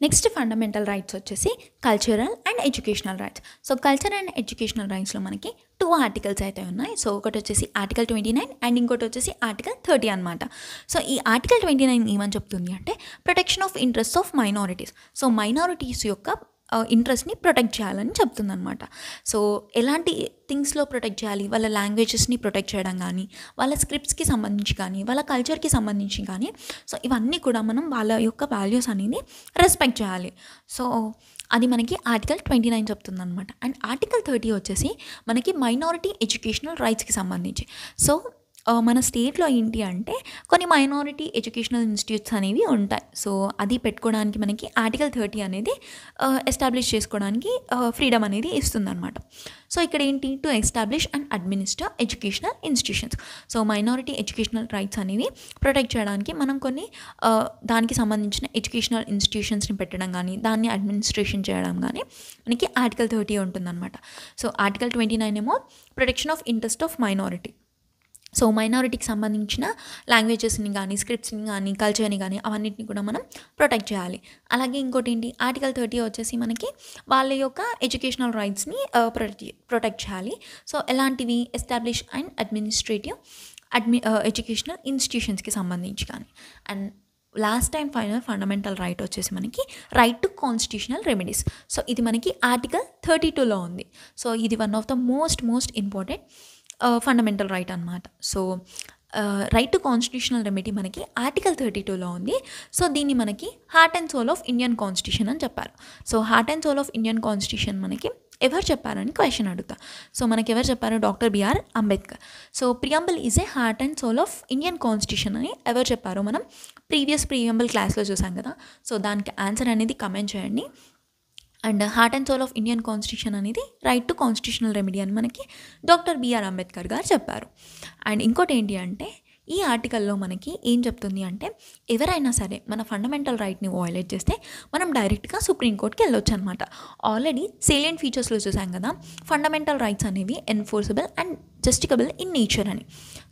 నెక్స్ట్ ఫండమెంటల్ రైట్స్ వచ్చేసి cultural and educational rights. So cultural and educational రైట్స్లో మనకి 2 ఆర్టికల్స్ అయితే ఉన్నాయి. సో ఒకటి వచ్చేసి ఆర్టికల్ 29 అండ్ ఇంకోటి వచ్చేసి ఆర్టికల్ 30 అనమాట. సో ఈ ఆర్టికల్ 29 ఏమని చెప్తుంది అంటే protection of interest of minorities. So minorities యొక్క ఇంట్రెస్ట్ని ప్రొటెక్ట్ చేయాలని చెప్తుందనమాట. సో ఎలాంటి థింగ్స్లో ప్రొటెక్ట్ చేయాలి, వాళ్ళ లాంగ్వేజెస్ని ప్రొటెక్ట్ చేయడం కానీ వాళ్ళ స్క్రిప్ట్స్కి సంబంధించి కానీ వాళ్ళ కల్చర్కి సంబంధించి కానీ సో ఇవన్నీ కూడా మనం వాళ్ళ యొక్క వాల్యూస్ అనేది రెస్పెక్ట్ చేయాలి. సో అది మనకి ఆర్టికల్ 29 చెప్తుందనమాట. అండ్ ఆర్టికల్ 30 వచ్చేసి మనకి మైనారిటీ ఎడ్యుకేషనల్ రైట్స్కి సంబంధించి. సో మన స్టేట్లో ఏంటి అంటే కొన్ని మైనారిటీ ఎడ్యుకేషనల్ ఇన్స్టిట్యూట్స్ అనేవి ఉంటాయి. సో అది పెట్టుకోవడానికి మనకి ఆర్టికల్ 30 అనేది ఎస్టాబ్లిష్ చేసుకోవడానికి ఫ్రీడమ్ అనేది ఇస్తుందన్నమాట. సో ఇక్కడ ఏంటి, to establish and administer educational institutions. So minority educational rights అనేవి ప్రొటెక్ట్ చేయడానికి మనం కొన్ని దానికి సంబంధించిన ఎడ్యుకేషనల్ ఇన్స్టిట్యూషన్స్ని పెట్టడం కానీ దాన్ని అడ్మినిస్ట్రేషన్ చేయడం కానీ మనకి ఆర్టికల్ 30 ఉంటుందన్నమాట. సో ఆర్టికల్ 29 ఏమో protection of interest of minority. So మైనారిటీకి సంబంధించిన లాంగ్వేజెస్ని కానీ స్క్రిప్ట్స్ని కానీ కల్చర్ని కానీ అవన్నిటిని కూడా మనం ప్రొటెక్ట్ చేయాలి. అలాగే ఇంకోటి ఏంటి, ఆర్టికల్ 30 వచ్చేసి మనకి వాళ్ళ యొక్క ఎడ్యుకేషనల్ రైట్స్ని ప్రొటెక్ట్ చేయాలి. సో ఎలాంటివి, ఎస్టాబ్లిష్ అండ్ అడ్మినిస్ట్రేటివ్ ఎడ్యుకేషనల్ ఇన్స్టిట్యూషన్స్కి సంబంధించి కానీ. And last time fundamental right వచ్చేసి మనకి right to constitutional remedies. So ఇది మనకి ఆర్టికల్ 32లో ఉంది. సో ఇది one of the most important fundamental right అనమాట. So right to constitutional remedy మనకి ఆర్టికల్ 32లో ఉంది. సో దీన్ని మనకి heart and soul of Indian constitution అని చెప్పారు. So heart and soul of Indian constitution మనకి ఎవరు చెప్పారని క్వశ్చన్ అడుగుతా. సో మనకి ఎవరు చెప్పారు, doctor B R Ambedkar. So preamble is a heart and soul of Indian constitution అని ఎవరు చెప్పారో మనం ప్రీవియస్ ప్రియంబుల్ క్లాస్లో చూసాం కదా. సో దానికి ఆన్సర్ అనేది కమెంట్ చేయండి. And heart and soul of Indian constitution అనేది రైట్ టు కాన్స్టిట్యూషనల్ రెమెడీ అని మనకి డాక్టర్ బిఆర్ అంబేద్కర్ గారు చెప్పారు. అండ్ ఇంకోటి ఏంటి అంటే ఈ ఆర్టికల్లో మనకి ఏం చెప్తుంది అంటే ఎవరైనా సరే మన ఫండమెంటల్ రైట్ని వయోలేట్ చేస్తే మనం డైరెక్ట్గా సుప్రీంకోర్టుకి వెళ్ళొచ్చు అనమాట. ఆల్రెడీ సేలియంట్ ఫీచర్స్లో చూసాం కదా, ఫండమెంటల్ రైట్స్ అనేవి ఎన్ఫోర్సబుల్ అండ్ జస్టికబుల్ ఇన్ నేచర్ అని.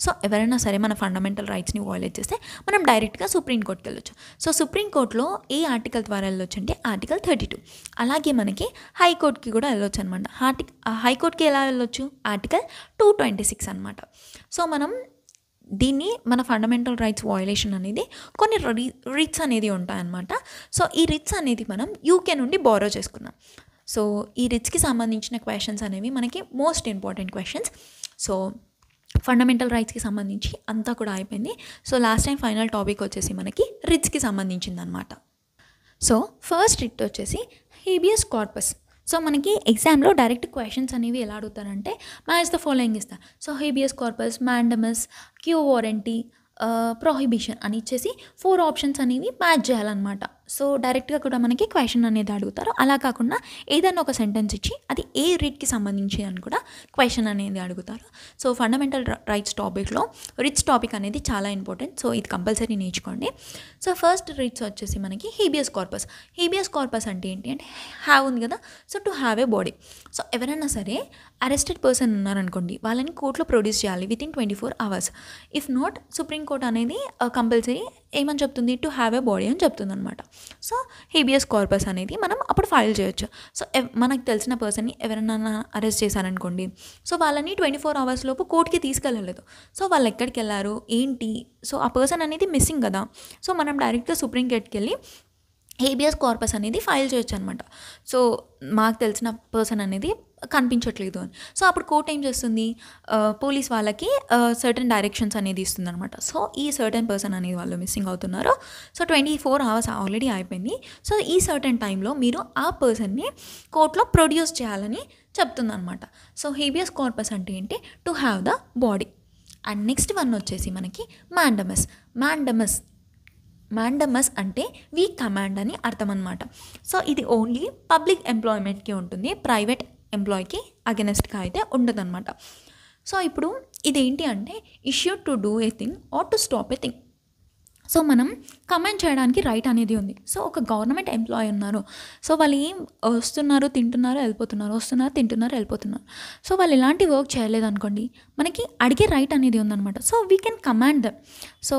సో ఎవరైనా సరే మన ఫండమెంటల్ రైట్స్ని వయోలేట్ చేస్తే మనం డైరెక్ట్గా సుప్రీంకోర్టుకి వెళ్ళొచ్చు. సో సుప్రీంకోర్టులో ఏ ఆర్టికల్ ద్వారా వెళ్ళొచ్చు అంటే ఆర్టికల్ 32. అలాగే మనకి హైకోర్టుకి కూడా వెళ్ళొచ్చు అనమాట. హైకోర్టుకి ఎలా వెళ్ళొచ్చు, ఆర్టికల్ 226 అనమాట. సో మనం దీన్ని మన ఫండమెంటల్ రైట్స్ వయోలేషన్ అనేది కొన్ని రిట్స్ అనేది ఉంటాయన్నమాట. సో ఈ రిట్స్ అనేది మనం యూకే నుండి బారో చేసుకున్నాం. సో ఈ రిట్స్కి సంబంధించిన క్వశ్చన్స్ అనేవి మనకి most important questions. So fundamental రైట్స్కి సంబంధించి అంతా కూడా అయిపోయింది. So last time final topic వచ్చేసి మనకి రిట్స్కి సంబంధించింది అనమాట. సో ఫస్ట్ రిట్ వచ్చేసి హేబియస్ కార్పస్. సో మనకి ఎగ్జామ్లో డైరెక్ట్ క్వశ్చన్స్ అనేవి ఎలా అడుగుతారంటే మ్యాచ్ ద ఫాలోయింగ్ ఇస్తారు. So habeas corpus, mandamus, quo warranto, prohibition అని ఇచ్చేసి 4 ఆప్షన్స్ అనేవి మ్యాచ్ చేయాలన్నమాట. సో డైరెక్ట్గా కూడా మనకి క్వశ్చన్ అనేది అడుగుతారు. అలా కాకుండా ఏదైనా ఒక సెంటెన్స్ ఇచ్చి అది ఏ రీడ్కి సంబంధించి అని కూడా క్వశ్చన్ అనేది అడుగుతారు. సో ఫండమెంటల్ రైట్స్ టాపిక్లో రిట్స్ టాపిక్ అనేది చాలా ఇంపార్టెంట్. సో ఇది కంపల్సరీ నేర్చుకోండి. సో ఫస్ట్ రిట్స్ వచ్చేసి మనకి హీబియస్ కార్పస్. హీబియస్ కార్పస్ అంటే ఏంటి అంటే హ్యావ్ ఉంది కదా, so to have a body. So ఎవరైనా సరే అరెస్టెడ్ పర్సన్ ఉన్నారనుకోండి, వాళ్ళని కోర్టులో ప్రొడ్యూస్ చేయాలి within 24 hours. If not Supreme Court అనేది కంపల్సరీ ఏమని చెప్తుంది, టు హ్యావ్ ఏ బాడీ అని చెప్తుంది అనమాట. సో హేబియస్ కార్పస్ అనేది మనం అప్పుడు ఫైల్ చేయొచ్చు. సో మనకు తెలిసిన పర్సన్ని ఎవరైనా అరెస్ట్ చేశారనుకోండి, సో వాళ్ళని 24 hours లోపు కోర్టుకి తీసుకెళ్ళలేదు. సో వాళ్ళు ఎక్కడికి వెళ్ళారు ఏంటి, సో ఆ పర్సన్ అనేది మిస్సింగ్ కదా. సో మనం డైరెక్ట్గా సుప్రీంకోర్టుకి వెళ్ళి హేబియస్ కార్పస్ అనేది ఫైల్ చేయొచ్చు అనమాట. సో మాకు తెలిసిన పర్సన్ అనేది కనిపించట్లేదు అని. సో అప్పుడు కోర్ట్ ఏం చేస్తుంది, పోలీస్ వాళ్ళకి సర్టన్ డైరెక్షన్స్ అనేది ఇస్తుంది అనమాట. సో ఈ సర్టన్ పర్సన్ అనేది వాళ్ళు మిస్సింగ్ అవుతున్నారు. సో 24 hours ఆల్రెడీ అయిపోయింది. సో ఈ సర్టన్ టైంలో మీరు ఆ పర్సన్ని కోర్టులో ప్రొడ్యూస్ చేయాలని చెప్తుందనమాట. సో హేబియస్ కార్పస్ అంటే ఏంటి, to have the body. And next one వచ్చేసి మనకి మ్యాండమస్. మ్యాండమస్ అంటే వీ కమాండ్ అని అర్థం అనమాట. సో ఇది ఓన్లీ పబ్లిక్ ఎంప్లాయ్మెంట్కి ఉంటుంది, ప్రైవేట్ ఎంప్లాయ్కి అగెనెస్ట్గా అయితే ఉండదన్నమాట. సో ఇప్పుడు ఇదేంటి అంటే issue to do a thing or to stop a thing. So మనం కమాండ్ చేయడానికి రైట్ అనేది ఉంది. సో ఒక గవర్నమెంట్ ఎంప్లాయీ ఉన్నారు, సో వాళ్ళు ఏం వస్తున్నారు తింటున్నారు వెళ్ళిపోతున్నారు, వస్తున్నారు తింటున్నారు వెళ్ళిపోతున్నారు. సో వాళ్ళు ఎలాంటి వర్క్ చేయలేదు అనుకోండి, మనకి అడిగే రైట్ అనేది ఉందన్నమాట. So we can command them. So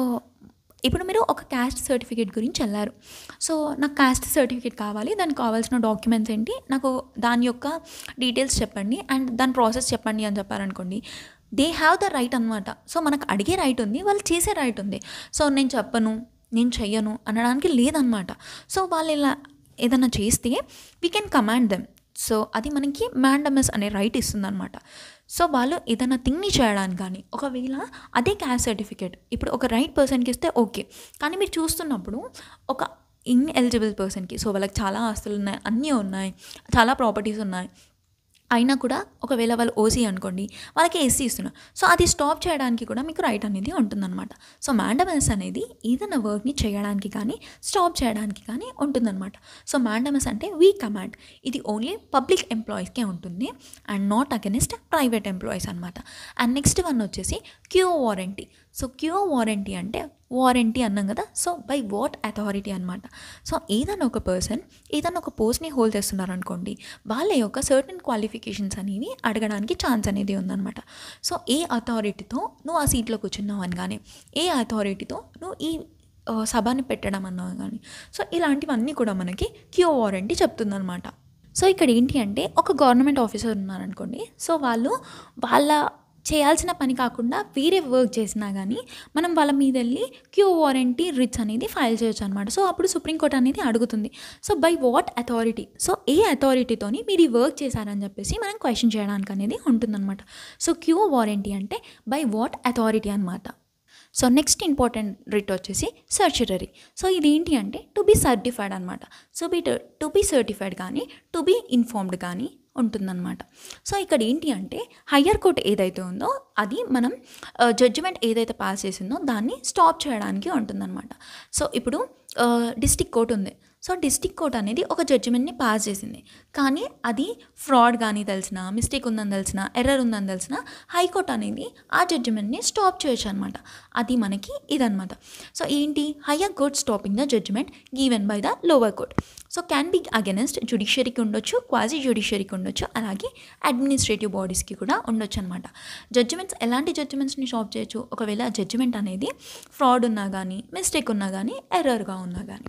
ఇప్పుడు మీరు ఒక క్యాస్ట్ సర్టిఫికేట్ గురించి వెళ్ళారు. సో నాకు క్యాస్ట్ సర్టిఫికేట్ కావాలి, దానికి కావాల్సిన డాక్యుమెంట్స్ ఏంటి, నాకు దాని యొక్క డీటెయిల్స్ చెప్పండి అండ్ దాని ప్రాసెస్ చెప్పండి అని చెప్పారనుకోండి, దే హ్యావ్ ద రైట్ అనమాట. సో మనకు అడిగే రైట్ ఉంది, వాళ్ళు చేసే రైట్ ఉంది. సో నేను చెప్పను, నేను చెయ్యను అనడానికి లేదనమాట. సో వాళ్ళు ఇలా ఏదైనా చేస్తే we can command them. So అది మనకి మ్యాండమస్ అనే రైట్ ఇస్తుంది అనమాట. సో వాళ్ళు ఏదైనా థింగ్ని చేయడానికి కానీ, ఒకవేళ అదే క్యాస్ట్ సర్టిఫికేట్ ఇప్పుడు ఒక రైట్ పర్సన్కి ఇస్తే ఓకే, కానీ మీరు చూస్తున్నప్పుడు ఒక ఇన్ఎలిజిబుల్ పర్సన్కి, సో వాళ్ళకి చాలా ఆస్తులు ఉన్నాయి, అన్నీ ఉన్నాయి, చాలా ప్రాపర్టీస్ ఉన్నాయి, అయినా కూడా ఒకవేళ వాళ్ళు ఓసీ అనుకోండి, వాళ్ళకి ఎస్సీ ఇస్తున్నారు. సో అది స్టాప్ చేయడానికి కూడా మీకు రైట్ అనేది ఉంటుందన్నమాట. సో మ్యాండమస్ అనేది ఏదైనా వర్క్ని చేయడానికి కానీ స్టాప్ చేయడానికి కానీ ఉంటుందన్నమాట. సో మ్యాండమస్ అంటే వీ కమాండ్. ఇది ఓన్లీ పబ్లిక్ ఎంప్లాయీస్కే ఉంటుంది and not against private employees అనమాట. అండ్ నెక్స్ట్ వన్ వచ్చేసి quo warranto. So quo warranto అంటే వారంటీ అన్నాం కదా, సో బై వాట్ అథారిటీ అనమాట. సో ఏదైనా ఒక పర్సన్ ఏదైనా ఒక పోస్ట్ని హోల్డ్ చేస్తున్నారు అనుకోండి, వాళ్ళ యొక్క సర్టన్ క్వాలిఫికేషన్స్ అనేవి అడగడానికి ఛాన్స్ అనేది ఉందన్నమాట. సో ఏ అథారిటీతో నువ్వు ఆ సీట్లో కూర్చున్నావు అని కానీ, ఏ అథారిటీతో నువ్వు ఈ సభని పెట్టడం అన్నావు కానీ, సో ఇలాంటివన్నీ కూడా మనకి క్యూ వారంటీ చెప్తుందన్నమాట. సో ఇక్కడ ఏంటి అంటే ఒక గవర్నమెంట్ ఆఫీసర్ ఉన్నారనుకోండి, సో వాళ్ళు వాళ్ళ చేయాల్సిన పని కాకుండా వేరే వర్క్ చేసినా కానీ మనం వాళ్ళ మీద వెళ్ళి క్యూ వారంటీ రిట్స్ అనేది ఫైల్ చేయొచ్చు అనమాట. సో అప్పుడు సుప్రీంకోర్టు అనేది అడుగుతుంది, so by what authority, so ఏ అథారిటీతోని మీరు ఈ వర్క్ చేశారని చెప్పేసి మనం క్వశ్చన్ చేయడానికి అనేది ఉంటుందన్నమాట. సో క్యూ వారంటీ అంటే బై వాట్ అథారిటీ అనమాట. సో నెక్స్ట్ ఇంపార్టెంట్ రిట్ వచ్చేసి సర్చరరీ. సో ఇదేంటి అంటే టు బీ సర్టిఫైడ్ అనమాట. సో టు బీ సర్టిఫైడ్ కానీ టు బీ ఇన్ఫార్మ్డ్ కానీ ఉంటుందన్నమాట. సో ఇక్కడ ఏంటి అంటే హయ్యర్ కోర్ట్ ఏదైతే ఉందో అది మనం జడ్జిమెంట్ ఏదైతే పాస్ చేసిందో దాన్ని స్టాప్ చేయడానికి ఉంటుందన్నమాట. సో ఇప్పుడు డిస్ట్రిక్ట్ కోర్ట్ ఉంది, సో డిస్ట్రిక్ట్ కోర్ట్ అనేది ఒక జడ్జిమెంట్ని పాస్ చేసింది, కానీ అది ఫ్రాడ్ కానీ తెలిసిన, మిస్టేక్ ఉందని తెలిసిన, ఎర్రర్ ఉందని తెలిసిన హైకోర్ట్ అనేది ఆ జడ్జిమెంట్ని స్టాప్ చేయొచ్చు అనమాట. అది మనకి ఇదనమాట. సో ఏంటి, higher court stopping the judgement given by the lower court. So can be against జ్యుడిషియరీకి ఉండొచ్చు, క్వాజీ జ్యుడిషియరీకి ఉండొచ్చు, అలాగే అడ్మినిస్ట్రేటివ్ బాడీస్కి కూడా ఉండొచ్చు అనమాట. జడ్జిమెంట్స్ ఎలాంటి జడ్జిమెంట్స్ని స్టాప్ చేయొచ్చు, ఒకవేళ జడ్జిమెంట్ అనేది ఫ్రాడ్ ఉన్నా కానీ, మిస్టేక్ ఉన్నా కానీ, ఎర్రర్గా ఉన్నా కానీ.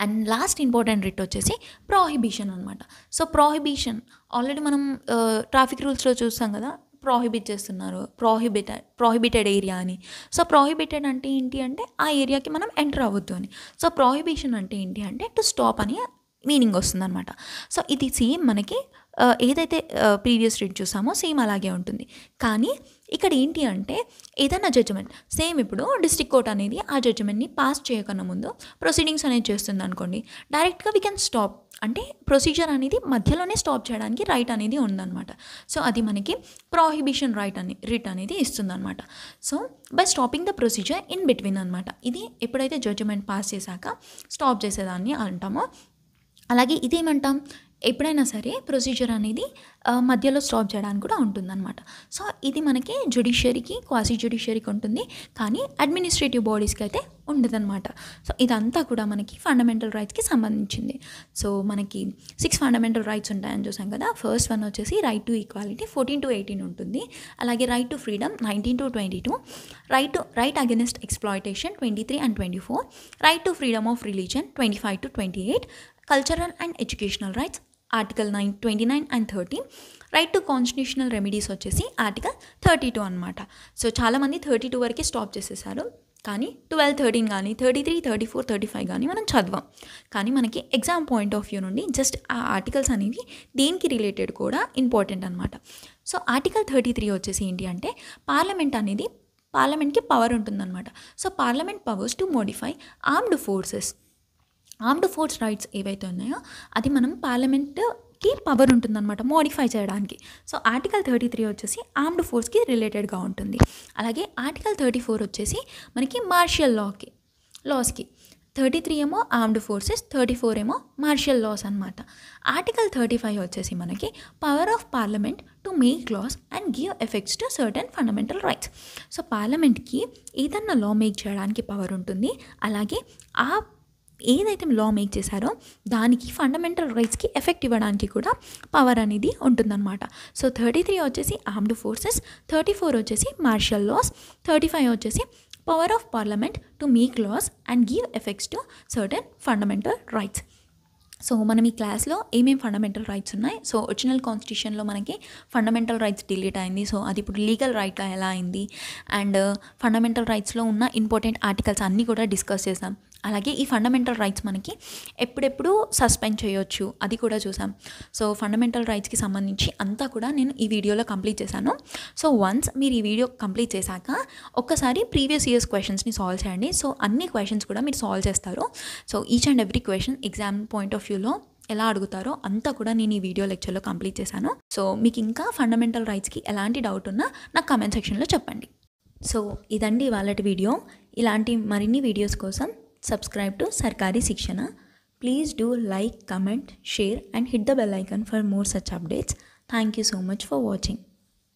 అండ్ లాస్ట్ ఇంపార్టెంట్ రిట్ వచ్చేసి ప్రాహిబిషన్ అనమాట. సో ప్రాహిబిషన్ ఆల్రెడీ మనం ట్రాఫిక్ రూల్స్లో చూస్తాం కదా, ప్రాహిబిట్ చేస్తున్నారు, ప్రాహిబిటెడ్ ఏరియా అని. సో ప్రాహిబిటెడ్ అంటే ఏంటి అంటే ఆ ఏరియాకి మనం ఎంటర్ అవ్వద్దు అని. సో ప్రాహిబిషన్ అంటే ఏంటి అంటే టు స్టాప్ అని మీనింగ్ వస్తుందన్నమాట. సో ఇది సేమ్ మనకి ఏదైతే ప్రీవియస్ రిట్ చూసామో సేమ్ అలాగే ఉంటుంది, కానీ ఇక్కడ ఏంటి అంటే ఏదైనా జడ్జిమెంట్ సేమ్ ఇప్పుడు డిస్ట్రిక్ట్ కోర్ట్ అనేది ఆ జడ్జిమెంట్ని పాస్ చేయకన్నా ముందు ప్రొసీడింగ్స్ అనేది చేస్తుంది అనుకోండి, డైరెక్ట్గా వీ కెన్ స్టాప్, అంటే ప్రొసీజర్ అనేది మధ్యలోనే స్టాప్ చేయడానికి రైట్ అనేది ఉందన్నమాట. సో అది మనకి ప్రాహిబిషన్ రిట్ అనేది ఇస్తుందన్నమాట. So by stopping the procedure in between అనమాట. ఇది ఎప్పుడైతే జడ్జిమెంట్ పాస్ చేశాక స్టాప్ చేసేదాన్ని అంటామో, అలాగే ఇదేమంటాం, ఎప్పుడైనా సరే ప్రొసీజర్ అనేది మధ్యలో స్టాప్ చేయడానికి కూడా ఉంటుందన్నమాట. సో ఇది మనకి జ్యుడిషియరీకి, క్వాసీ జ్యుడిషియరీకి ఉంటుంది, కానీ అడ్మినిస్ట్రేటివ్ బాడీస్కి అయితే ఉండదన్నమాట. సో ఇదంతా కూడా మనకి ఫండమెంటల్ రైట్స్కి సంబంధించింది. సో మనకి 6 ఫండమెంటల్ రైట్స్ ఉంటాయని చూసాం కదా. ఫస్ట్ వన్ వచ్చేసి రైట్ టు ఈక్వాలిటీ 14 to 18 ఉంటుంది. అలాగే right to freedom 19 to 22, right against exploitation 23 and 24, right to freedom of religion 25 to 28, cultural and educational rights article 29 and 30, right to constitutional remedies వచ్చేసి article 32 అనమాట. So చాలామంది 32 వరకే stop చేసేసారు, కానీ 12, 13 కానీ 33, 34, 35 కానీ మనం చదవం. కానీ మనకి ఎగ్జామ్ పాయింట్ ఆఫ్ వ్యూ నుండి జస్ట్ ఆ ఆర్టికల్స్ అనేవి దేనికి రిలేటెడ్ కూడా ఇంపార్టెంట్ అనమాట. సో ఆర్టికల్ 33 వచ్చేసి ఏంటి అంటే పార్లమెంట్కి పవర్ ఉంటుందన్నమాట. So parliament powers to modify armed force rights ఏవైతే ఉన్నాయో అది మనం పార్లమెంట్కి పవర్ ఉంటుందన్నమాట మోడిఫై చేయడానికి. సో ఆర్టికల్ 33 వచ్చేసి ఆర్మ్డ్ ఫోర్స్కి రిలేటెడ్గా ఉంటుంది. అలాగే ఆర్టికల్ 34 వచ్చేసి మనకి మార్షియల్ లాస్కి, 33 ఏమో ఆర్మ్డ్ ఫోర్సెస్, 34 ఏమో మార్షియల్ లాస్ అనమాట. ఆర్టికల్ 35 వచ్చేసి మనకి power of parliament to make laws and give effects to certain fundamental rights. So పార్లమెంట్కి ఏదన్నా లా మేక్ చేయడానికి పవర్ ఉంటుంది, అలాగే ఆ ఏదైతే లా మేక్ చేశారో దానికి ఫండమెంటల్ రైట్స్కి ఎఫెక్ట్ ఇవ్వడానికి కూడా పవర్ అనేది ఉంటుందన్నమాట. సో 33 వచ్చేసి ఆర్మ్డ్ ఫోర్సెస్, 34 వచ్చేసి మార్షియల్ లాస్, 35 వచ్చేసి power of parliament to make laws and give effects to certain fundamental rights. So మనం ఈ క్లాస్లో ఏమేమి ఫండమెంటల్ రైట్స్ ఉన్నాయి, సో ఒరిజినల్ కాన్స్టిట్యూషన్లో మనకి ఫండమెంటల్ రైట్స్ డిలీట్ అయింది, సో అది ఇప్పుడు లీగల్ రైట్గా ఎలా అయింది, అండ్ ఫండమెంటల్ రైట్స్లో ఉన్న ఇంపార్టెంట్ ఆర్టికల్స్ అన్నీ కూడా డిస్కస్ చేసాం. అలాగే ఈ ఫండమెంటల్ రైట్స్ మనకి ఎప్పుడెప్పుడు సస్పెండ్ చేయొచ్చు అది కూడా చూసాం. సో ఫండమెంటల్ రైట్స్కి సంబంధించి అంతా కూడా నేను ఈ వీడియోలో కంప్లీట్ చేశాను. సో వన్స్ మీరు ఈ వీడియో కంప్లీట్ చేశాక ఒక్కసారి ప్రీవియస్ ఇయర్స్ క్వశ్చన్స్ని సాల్వ్ చేయండి. సో అన్ని క్వశ్చన్స్ కూడా మీరు సాల్వ్ చేస్తారు. So each and every question exam point of వ్యూలో ఎలా అడుగుతారో అంతా కూడా నేను ఈ వీడియో లెక్చర్లో కంప్లీట్ చేశాను. సో మీకు ఇంకా ఫండమెంటల్ రైట్స్కి ఎలాంటి డౌట్ ఉన్నా నాకు కామెంట్ సెక్షన్లో చెప్పండి. సో ఇదండి ఇవాళటి వీడియో. ఇలాంటి మరిన్ని వీడియోస్ కోసం subscribe to Sarkari Sikshana. Please do like, comment, share and hit the bell icon for more such updates. Thank you so much for watching.